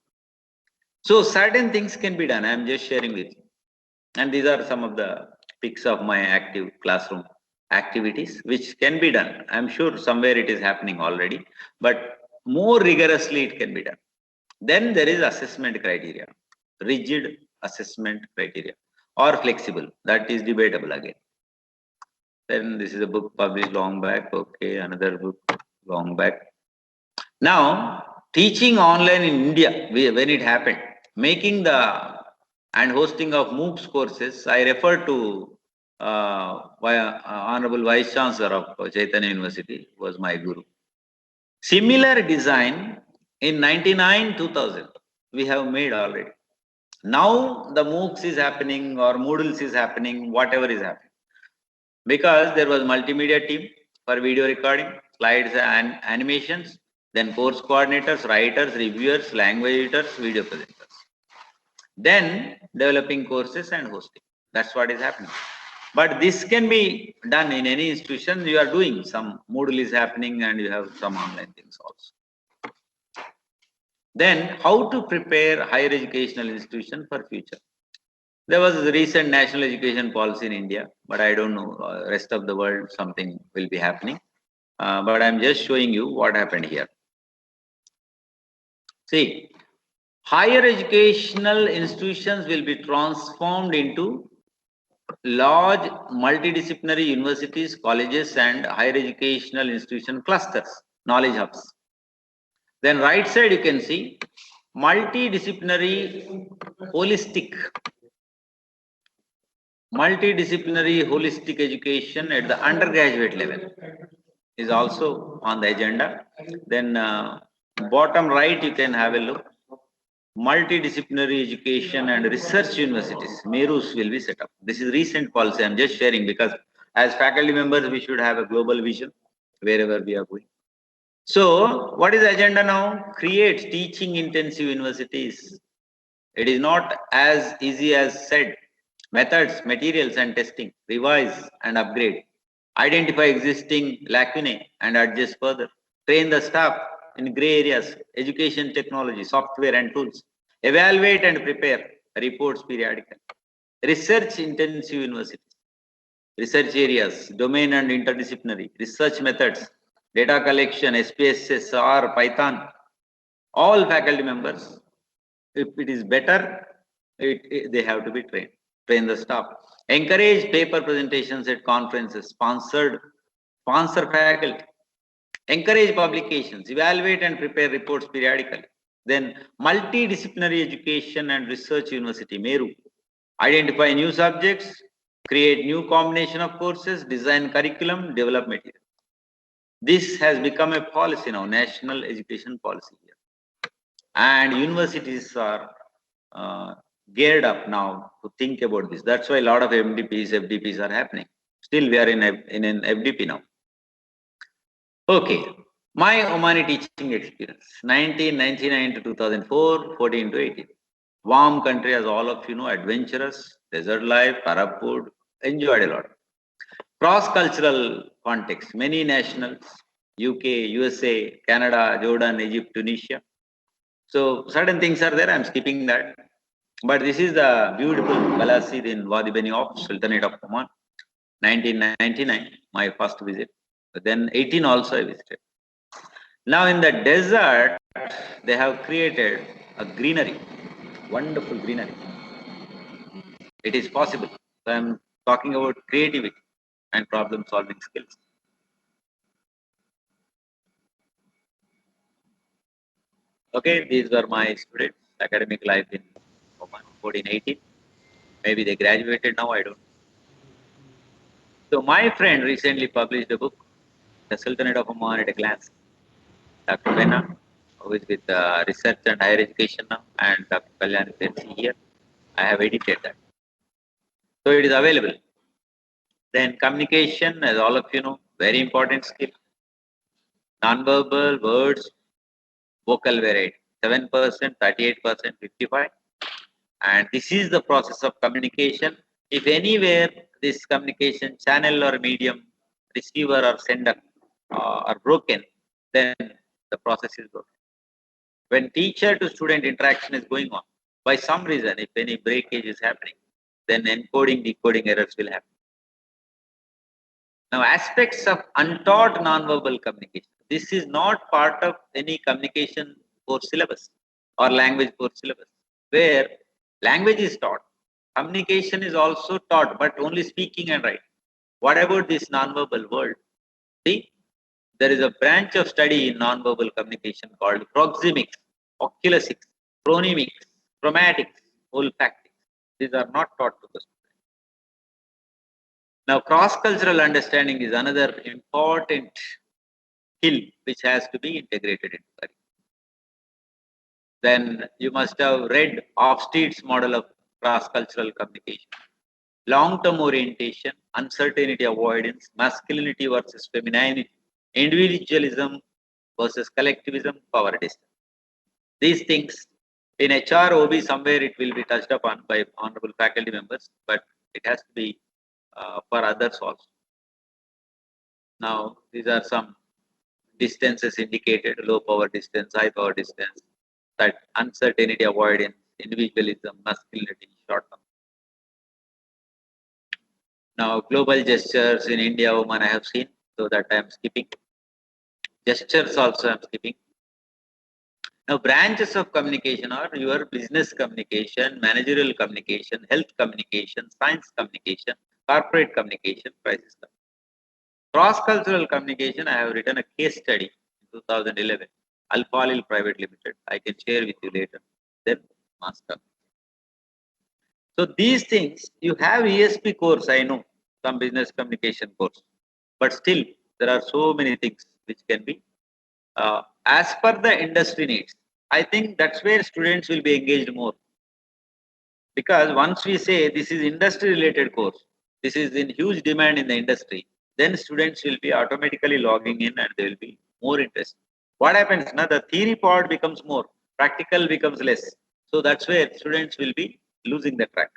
So certain things can be done. I am just sharing with you. And these are some of the pics of my active classroom activities, which can be done. I'm sure somewhere it is happening already, but more rigorously it can be done. Then there is assessment criteria, rigid assessment criteria or flexible. That is debatable again. Then this is a book published long back. Okay, another book long back. Now, teaching online in India, when it happened, making the and hosting of MOOCs courses, I refer to Honorable Vice Chancellor of Chaitanya University, was my guru. Similar design in 99-2000, we have made already. Now the MOOCs is happening or Moodles is happening, whatever is happening. Because there was multimedia team for video recording, slides and animations, then course coordinators, writers, reviewers, language editors, video presenters. Then developing courses and hosting. That's what is happening. But this can be done in any institution. You are doing some Moodle is happening and you have some online things also. Then how to prepare higher educational institution for future? There was a recent national education policy in India, but I don't know, rest of the world something will be happening. But I'm just showing you what happened here. See, higher educational institutions will be transformed into large multidisciplinary universities, colleges, and higher educational institution clusters, knowledge hubs. Then right side you can see multidisciplinary holistic education at the undergraduate level is also on the agenda. Then bottom right you can have a look. Multidisciplinary education and research universities, MERUs, will be set up. This is recent policy. I'm just sharing because as faculty members, we should have a global vision wherever we are going. So what is the agenda now? Create teaching intensive universities. It is not as easy as said. Methods, materials and testing, revise and upgrade. Identify existing lacunae and adjust further. Train the staff in gray areas, education technology, software and tools. Evaluate and prepare reports periodically. Research intensive universities. Research areas, domain and interdisciplinary, research methods, data collection, SPSS, R, Python. All faculty members, if it is better, they have to be trained. Train the staff. Encourage paper presentations at conferences, sponsor faculty. Encourage publications, evaluate and prepare reports periodically. Then multidisciplinary education and research university, MERU. Identify new subjects, create new combination of courses, design curriculum, develop material. This has become a policy now, national education policy here. And universities are geared up now to think about this. That's why a lot of MDPs, FDPs are happening. Still, we are in an FDP now. Okay, my Omani teaching experience, 1999 to 2004, 14 to 18. Warm country, as all of you know, adventurous, desert life, Arab food, enjoyed a lot. Cross-cultural context, many nationals, UK, USA, Canada, Jordan, Egypt, Tunisia. So certain things are there, I'm skipping that. But this is the beautiful Balasid in Wadi Beni Auf, Sultanate of Oman, 1999, my first visit. But then 18 also I visited. Now in the desert, they have created a greenery, wonderful greenery. It is possible. So I'm talking about creativity and problem solving skills. Okay, these were my students, academic life in Oman, 14-18. Maybe they graduated now, I don't know. So my friend recently published a book, The Sultanate of Oman at a Glance. Dr. Vena, who is with research and higher education now, and Dr. Kalyan is here. I have edited that. So it is available. Then communication, as all of you know, very important skill. Non-verbal, words, vocal variety, 7%, 38%, 55%. And this is the process of communication. If anywhere this communication channel or medium, receiver or sender are broken, then the process is broken. When teacher to student interaction is going on, by some reason, if any breakage is happening, then encoding, decoding errors will happen. Now, aspects of untaught nonverbal communication. This is not part of any communication course syllabus or language course syllabus, where language is taught. Communication is also taught, but only speaking and writing. What about this nonverbal world? See, there is a branch of study in nonverbal communication called proxemics, oculesics, phronemics, chromatics, olfactics. These are not taught to the student. Now, cross-cultural understanding is another important skill which has to be integrated into curriculum. Then you must have read Hofstede's model of cross-cultural communication. Long-term orientation, uncertainty avoidance, masculinity versus femininity, individualism versus collectivism, power distance. These things in HR OB somewhere it will be touched upon by honorable faculty members, but it has to be for others also. Now these are some distances indicated: low power distance, high power distance, that uncertainty avoidance, individualism, masculinity, short term. Now global gestures in India, woman I have seen, so that I am skipping. Gestures also I am skipping. Now branches of communication are your business communication, managerial communication, health communication, science communication, corporate communication, crisis communication. Cross-cultural communication, I have written a case study in 2011, Alphalil Private Limited. I can share with you later. Then mass communication. So these things, you have ESP course, I know, some business communication course, but still there are so many things which can be as per the industry needs. I think that's where students will be engaged more. Because once we say this is industry related course, this is in huge demand in the industry, then students will be automatically logging in and they will be more interested. What happens now? The theory part becomes more, practical becomes less. So that's where students will be losing the track.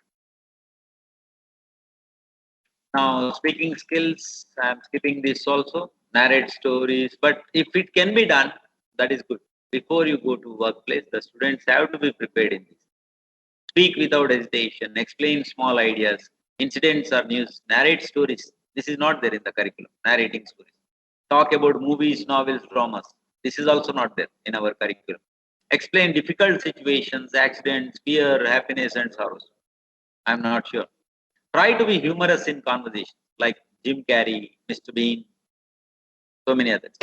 Now, speaking skills, I'm skipping this also, narrate stories, but if it can be done, that is good. Before you go to workplace, the students have to be prepared in this. Speak without hesitation, explain small ideas, incidents or news, narrate stories. This is not there in the curriculum, narrating stories. Talk about movies, novels, dramas. This is also not there in our curriculum. Explain difficult situations, accidents, fear, happiness, and sorrows. I'm not sure. Try to be humorous in conversation, like Jim Carrey, Mr. Bean, so many others.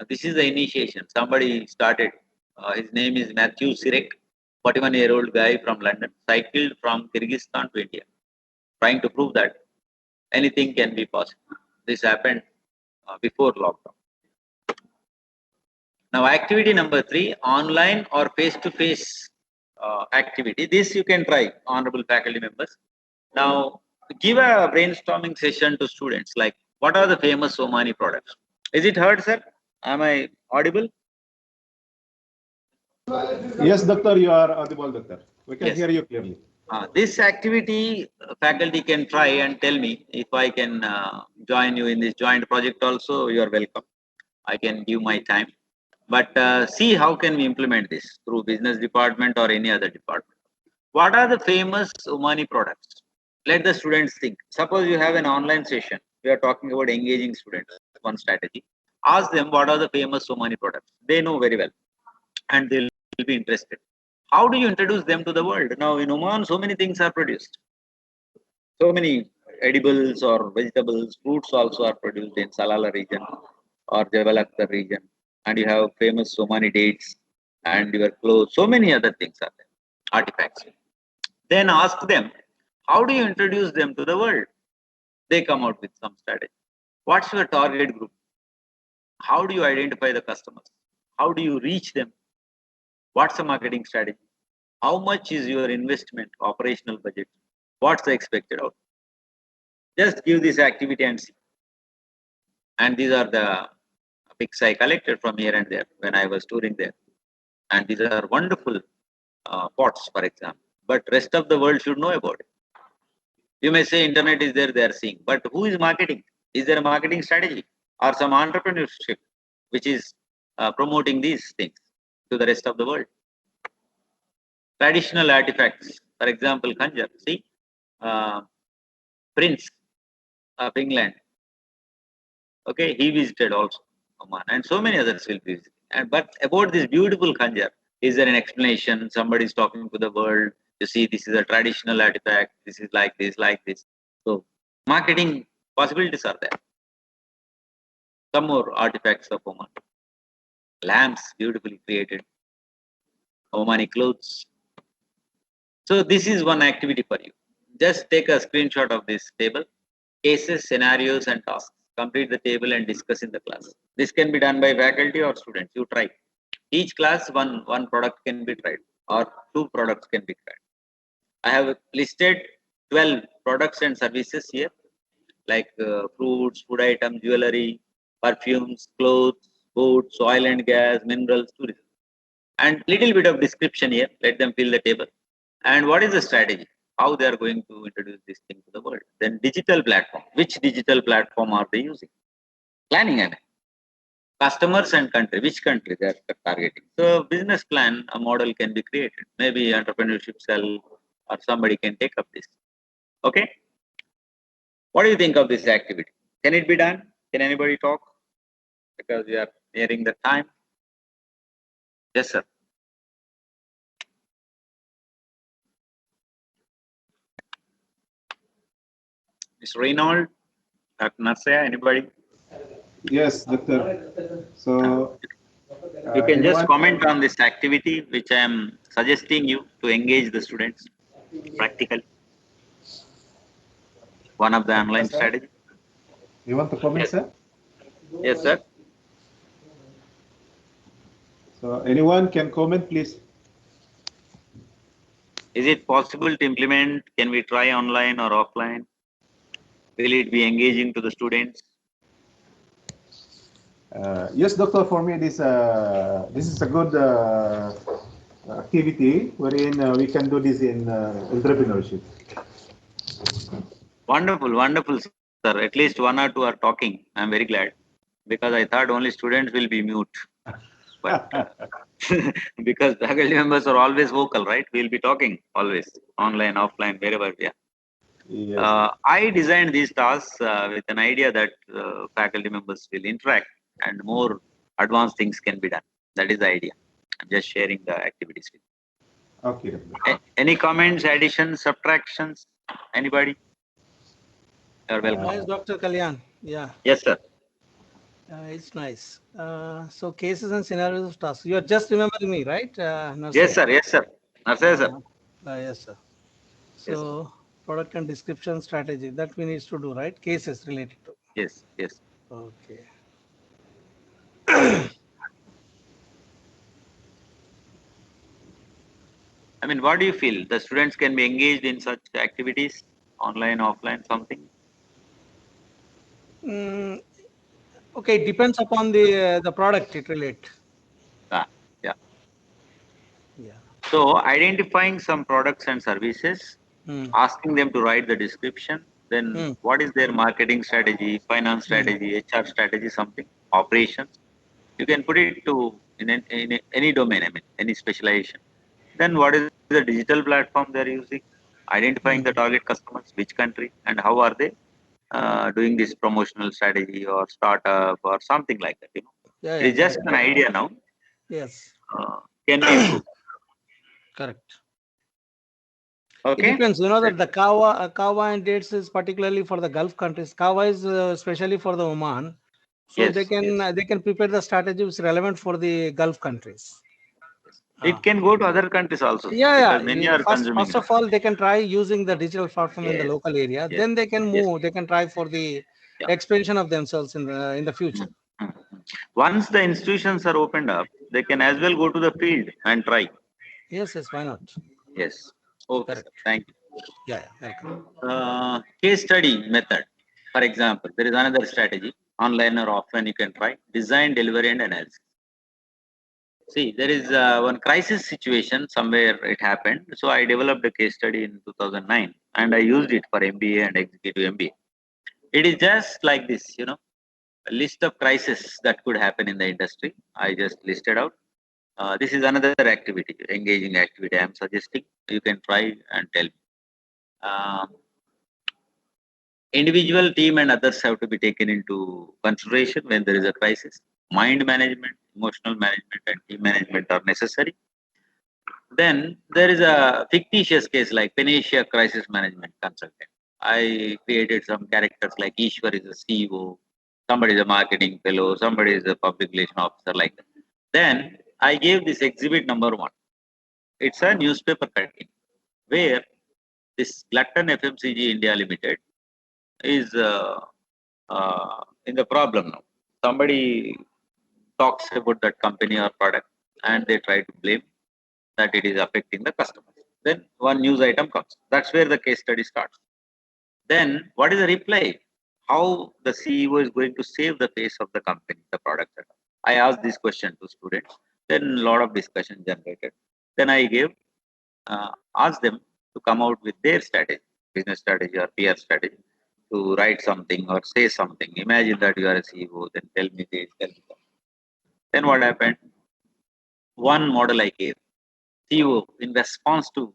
This is the initiation. Somebody started. His name is Matthew Sirek, 41-year-old guy from London, cycled from Kyrgyzstan to India, trying to prove that anything can be possible. This happened before lockdown. Now, activity number 3, online or face-to-face activity. This you can try, honorable faculty members. Now, give a brainstorming session to students, like what are the famous Omani products? Is it heard, sir? Am I audible?
Yes, Doctor, you are audible, Doctor. We can
Yes.
hear you clearly.
This activity faculty can try and tell me if I can join you in this joint project also. You are welcome. I can give my time. But see how can we implement this through business department or any other department. What are the famous Omani products? Let the students think. Suppose you have an online session. We are talking about engaging students. One strategy. Ask them what are the famous Omani products. They know very well and they'll be interested. How do you introduce them to the world? Now in Oman, so many things are produced. So many edibles or vegetables, fruits also are produced in Salalah region or Jebel Akhtar region. And you have famous Somani dates and your clothes. So many other things are there, artifacts. Then ask them, how do you introduce them to the world? They come out with some strategy. What's your target group? How do you identify the customers? How do you reach them? What's the marketing strategy? How much is your investment, operational budget? What's the expected outcome? Just give this activity and see. And these are the pics I collected from here and there when I was touring there. And these are wonderful pots, for example. But rest of the world should know about it. You may say internet is there, they are seeing. But who is marketing? Is there a marketing strategy or some entrepreneurship which is promoting these things to the rest of the world? Traditional artifacts, for example, Khanjar. See, Prince of England. Okay, he visited also Oman, and so many others will be visiting. And but about this beautiful Khanjar, is there an explanation? Somebody is talking to the world. You see, this is a traditional artifact. This is like this, like this. So, marketing possibilities are there. Some more artifacts of Oman. Lamps, beautifully created. Omani clothes. So, this is one activity for you. Just take a screenshot of this table. Cases, scenarios, and tasks. Complete the table and discuss in the class. This can be done by faculty or students. You try. Each class, one product can be tried or 2 products can be tried. I have listed 12 products and services here, like fruits, food items, jewelry, perfumes, clothes, boots, oil and gas, minerals, tourism. And little bit of description here. Let them fill the table. And what is the strategy? How they are going to introduce this thing to the world? Then digital platform. Which digital platform are they using? Planning, I mean. Customers and country. Which country they are targeting? So business plan, a model can be created. Maybe entrepreneurship cell or somebody can take up this. Okay. What do you think of this activity? Can it be done? Can anybody talk? Because we are nearing the time. Yes, sir. Mr. Reynolds, Dr. Narsaya, anybody?
Yes, Doctor. So
You can just
anyone?
comment on this activity, which I am suggesting you to engage the students practically. One of the online
Yes, sir.
strategy.
You want to comment,
Yes.
sir?
Yes, sir.
So anyone can comment, please.
Is it possible to implement? Can we try online or offline? Will it be engaging to the students?
Yes, Doctor. For me, this is a good activity wherein we can do this in entrepreneurship.
Wonderful, wonderful, sir. At least 1 or 2 are talking. I'm very glad because I thought only students will be mute. But because faculty members are always vocal, right? We'll be talking always, online, offline, wherever we are.
Yes.
I designed these tasks with an idea that faculty members will interact and more advanced things can be done. That is the idea. I'm just sharing the activities with
Okay, Doctor.
you. Any comments, additions, subtractions? Anybody? You're welcome.
Nice, Dr. Kalyan. Yeah,
Yes, sir.
it's nice. So cases and scenarios of tasks. You are just remembering me, right?
Yes, sir. Yes, sir. Narsaya, sir.
Yes, sir.
Yes.
So product and description strategy that we need to do, right? Cases related to.
Yes. Yes.
Okay.
I mean, what do you feel? The students can be engaged in such activities, online, offline, something?
Mm, okay, it depends upon the product it relate.
Ah, yeah.
Yeah.
So identifying some products and services,
Mm.
asking them to write the description, then
Mm.
what is their marketing strategy, finance strategy, HR strategy, something, operations. You can put it to in any domain, I mean, any specialization. Then what is the digital platform they're using, identifying the target customers, which country, and how are they doing this promotional strategy or startup or something like that.
Yeah,
It
yeah,
is just
correct.
an idea now.
Yes,
Can be improved.
correct. It
Okay.
depends. You know that the kava and dates is particularly for the Gulf countries. Kava is especially for the Oman. So
Yes. Yes.
they can prepare the strategy which is relevant for the Gulf countries.
It can go to other countries also, sir,
Yeah,
because many are consuming
first
it.
of all, they can try using the digital platform in the
Yes.
local area.
Yes.
Then they can
Yes.
move. They can try for the
Yeah.
expansion of themselves in the future.
Mm. Once the institutions are opened up, they can as well go to the field and try.
Yes, yes. Why not?
Yes. Okay, sir.
Correct.
Thank you.
Yeah, yeah. Welcome.
Case study method. For example, there is another strategy, online or offline, you can try design, delivery, and analysis. See, there is one crisis situation somewhere it happened. So I developed a case study in 2009 and I used it for MBA and executive MBA. It is just like this, a list of crises that could happen in the industry. I just listed out. This is another activity, engaging activity I am suggesting. You can try and tell me. Um, Individual, team, and others have to be taken into consideration when there is a crisis. Mind management, emotional management, and team management are necessary. Then there is a fictitious case like Panacea Crisis Management Consultant. I created some characters like Ishwar is a CEO, somebody is a marketing fellow, somebody is a public relation officer, like that. Then I gave this exhibit number 1. It's a newspaper cutting where this Glutton FMCG India Limited is in the problem now. Somebody talks about that company or product and they try to blame that it is affecting the customers. Then one news item comes. That's where the case study starts. Then what is the reply? How the CEO is going to save the face of the company, the product setup. I asked this question to students. Then a lot of discussion generated. Then I asked them to come out with their strategy, business strategy or PR strategy, to write something or say something. Imagine that you are a CEO, then tell me this, tell me that. Then what happened? One model I gave. CEO, in response to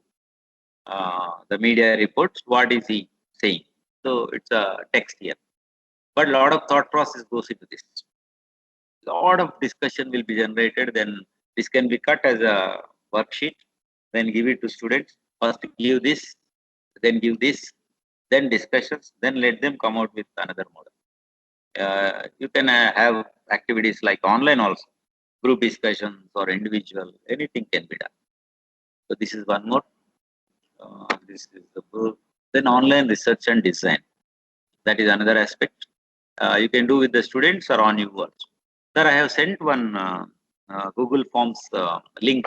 the media reports, what is he saying? So it's a text here. But a lot of thought process goes into this. A lot of discussion will be generated. Then this can be cut as a worksheet. Then give it to students. First give this, then give this, then discussions. Then let them come out with another model. You can have activities like online also, group discussions or individual. Anything can be done. So this is one more. This is the proof. Then online research and design. That is another aspect. You can do with the students or on you also. Sir, I have sent one Google Forms link.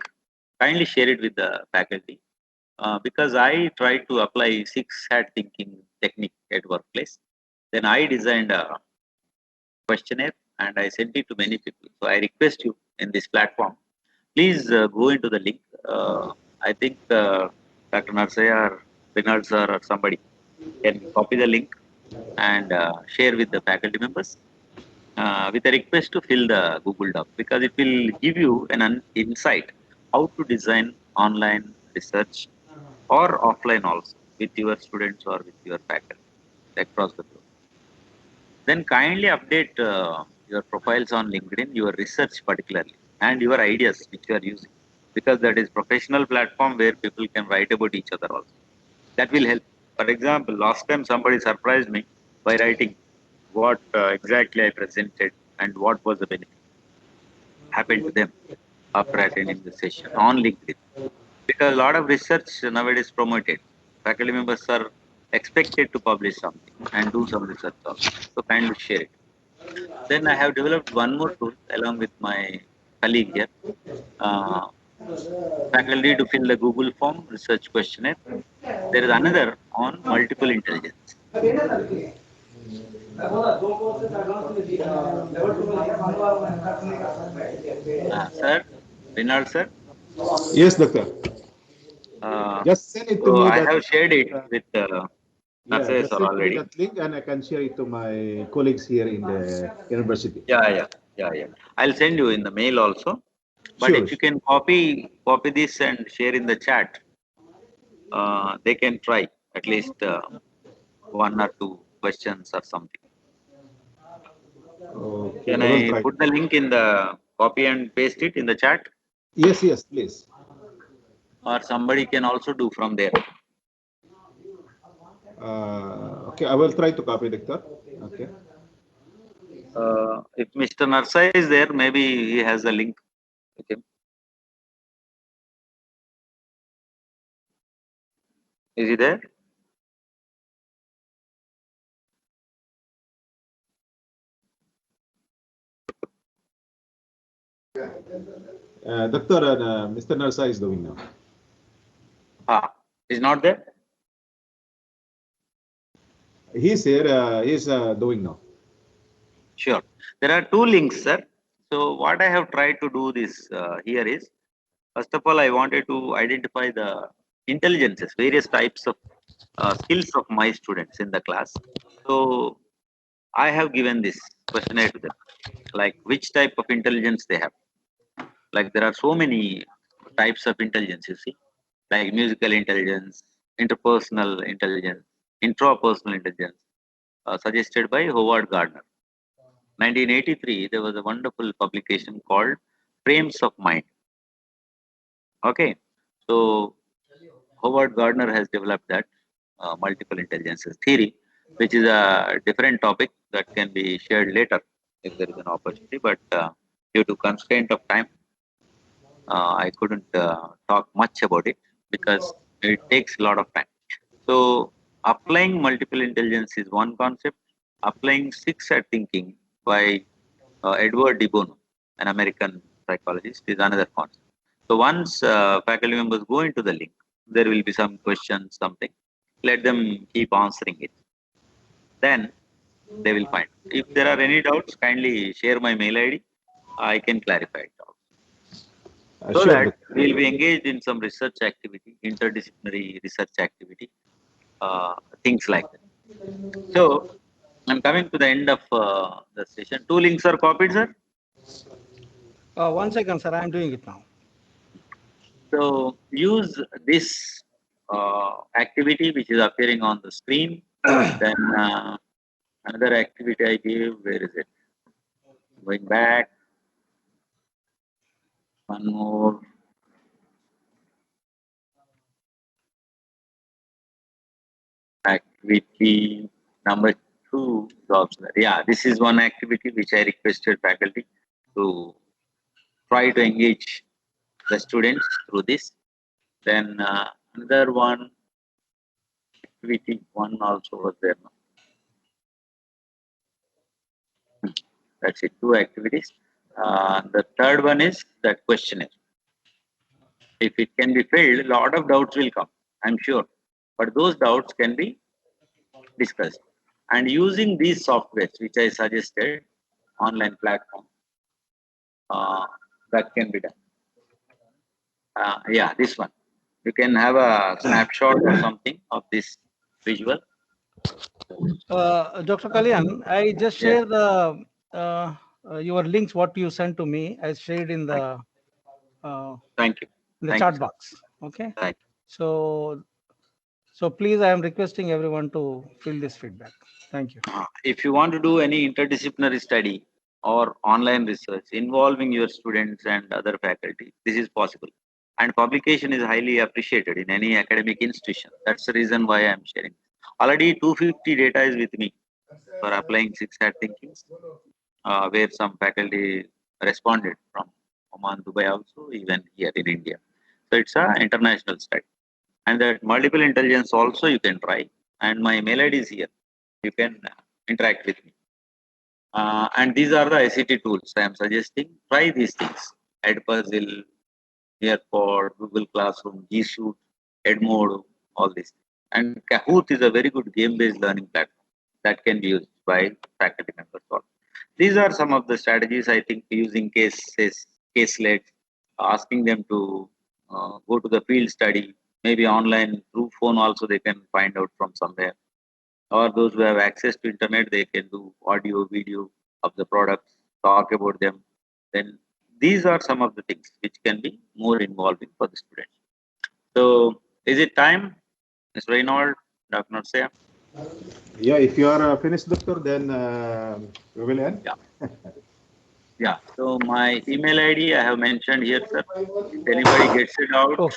Kindly share it with the faculty because I tried to apply 6-hat thinking technique at workplace. Then I designed a questionnaire and I sent it to many people. So I request you in this platform, please go into the link. I think Dr. Narsaya or Vinod sir or somebody can copy the link and share with the faculty members with a request to fill the Google Doc because it will give you an insight how to design online research or offline also with your students or with your faculty across the globe. Then kindly update your profiles on LinkedIn, your research particularly, and your ideas which you are using because that is professional platform where people can write about each other also. That will help. For example, last time somebody surprised me by writing what exactly I presented and what was the benefit happened to them after attending the session on LinkedIn. Because a lot of research nowadays promoted. Faculty members are expected to publish something and do some research also. So kindly share it. Then I have developed one more tool along with my colleague here. Uh, Faculty to fill the Google form research questionnaire. There is another on multiple intelligence. Sir, Vinod sir,
Yes, doctor.
uh,
Just send it to
so
me
I
that.
have shared it with
Yeah,
Narsaya
just
sir
send me
already.
that link and I can share it to my colleagues here in the university.
Yeah. I'll send you in the mail also. But
Sure.
if you can copy this and share in the chat, they can try at least one or two questions or something.
Okay,
Can
I will
I
try.
put the link in the copy and paste it in the chat,
Yes, please.
or somebody can also do from there?
Okay, I will try to copy, doctor. Okay.
If Mr. Narsai is there, maybe he has the link. Okay. Is he there?
Doctor, Mr. Narsa is doing now.
He's not there?
He's here. He's doing now.
Sure. There are two links, sir. So what I have tried to do this here is, first of all, I wanted to identify the intelligences, various types of skills of my students in the class. So I have given this questionnaire to them, like which type of intelligence they have. Like there are so many types of intelligence, you see, like musical intelligence, interpersonal intelligence, intrapersonal intelligence, suggested by Howard Gardner. 1983, there was a wonderful publication called Frames of Mind. Okay, so Howard Gardner has developed that multiple intelligences theory, which is a different topic that can be shared later if there is an opportunity. But due to constraint of time, I couldn't talk much about it because it takes a lot of time. So applying multiple intelligence is one concept. Applying 6-hat thinking by Edward de Bono, an American psychologist is another concept. So once faculty members go into the link, there will be some questions, something. Let them keep answering it. Then they will find. If there are any doubts, kindly share my mail ID. I can clarify it out. So
Sure,
that
Doctor.
we will be engaged in some research activity, interdisciplinary research activity, things like that. So I'm coming to the end of the session. 2 links are copied, sir.
1 second, sir. I am doing it now.
So use this activity which is appearing on the screen. Then another activity I gave, where is it? Going back. One more. Activity number 2 jobs. Yeah, this is one activity which I requested faculty to try to engage the students through this. Then another one, activity 1 also was there. That's it, 2 activities. The third one is that questionnaire. If it can be filled, a lot of doubts will come, I'm sure. But those doubts can be discussed. And using these softwares, which I suggested, online platform, that can be done. Yeah, this one. You can have a snapshot or something of this visual.
Dr. Kalyan, I just
Yes.
share the your links what you sent to me. I shared in the
Thank you. Thank
chat
you, sir.
box. Okay.
Thank you.
So please, I am requesting everyone to fill this feedback. Thank you.
If you want to do any interdisciplinary study or online research involving your students and other faculty, this is possible. And publication is highly appreciated in any academic institution. That's the reason why I'm sharing. Already 250 data is with me for applying 6-hat thinking, where some faculty responded from Oman, Dubai also, even here in India. So it's an international study. And that multiple intelligence also you can try. And my mail ID is here. You can interact with me. And these are the ICT tools I am suggesting. Try these things. Edpuzzle, Nearpod, Google Classroom, G Suite, Edmodo, all this. And Kahoot is a very good game-based learning platform that can be used by faculty members also. These are some of the strategies I think using caselet, asking them to go to the field study, maybe online through phone also they can find out from somewhere. Or those who have access to internet, they can do audio, video of the products, talk about them. Then these are some of the things which can be more involving for the students. So is it time, Mr. Reynolds, Dr. Narsea?
Yeah, if you are finished, Doctor, then we will end.
Yeah. Yeah. So my email ID I have mentioned here, sir. If anybody gets it out,
Oh.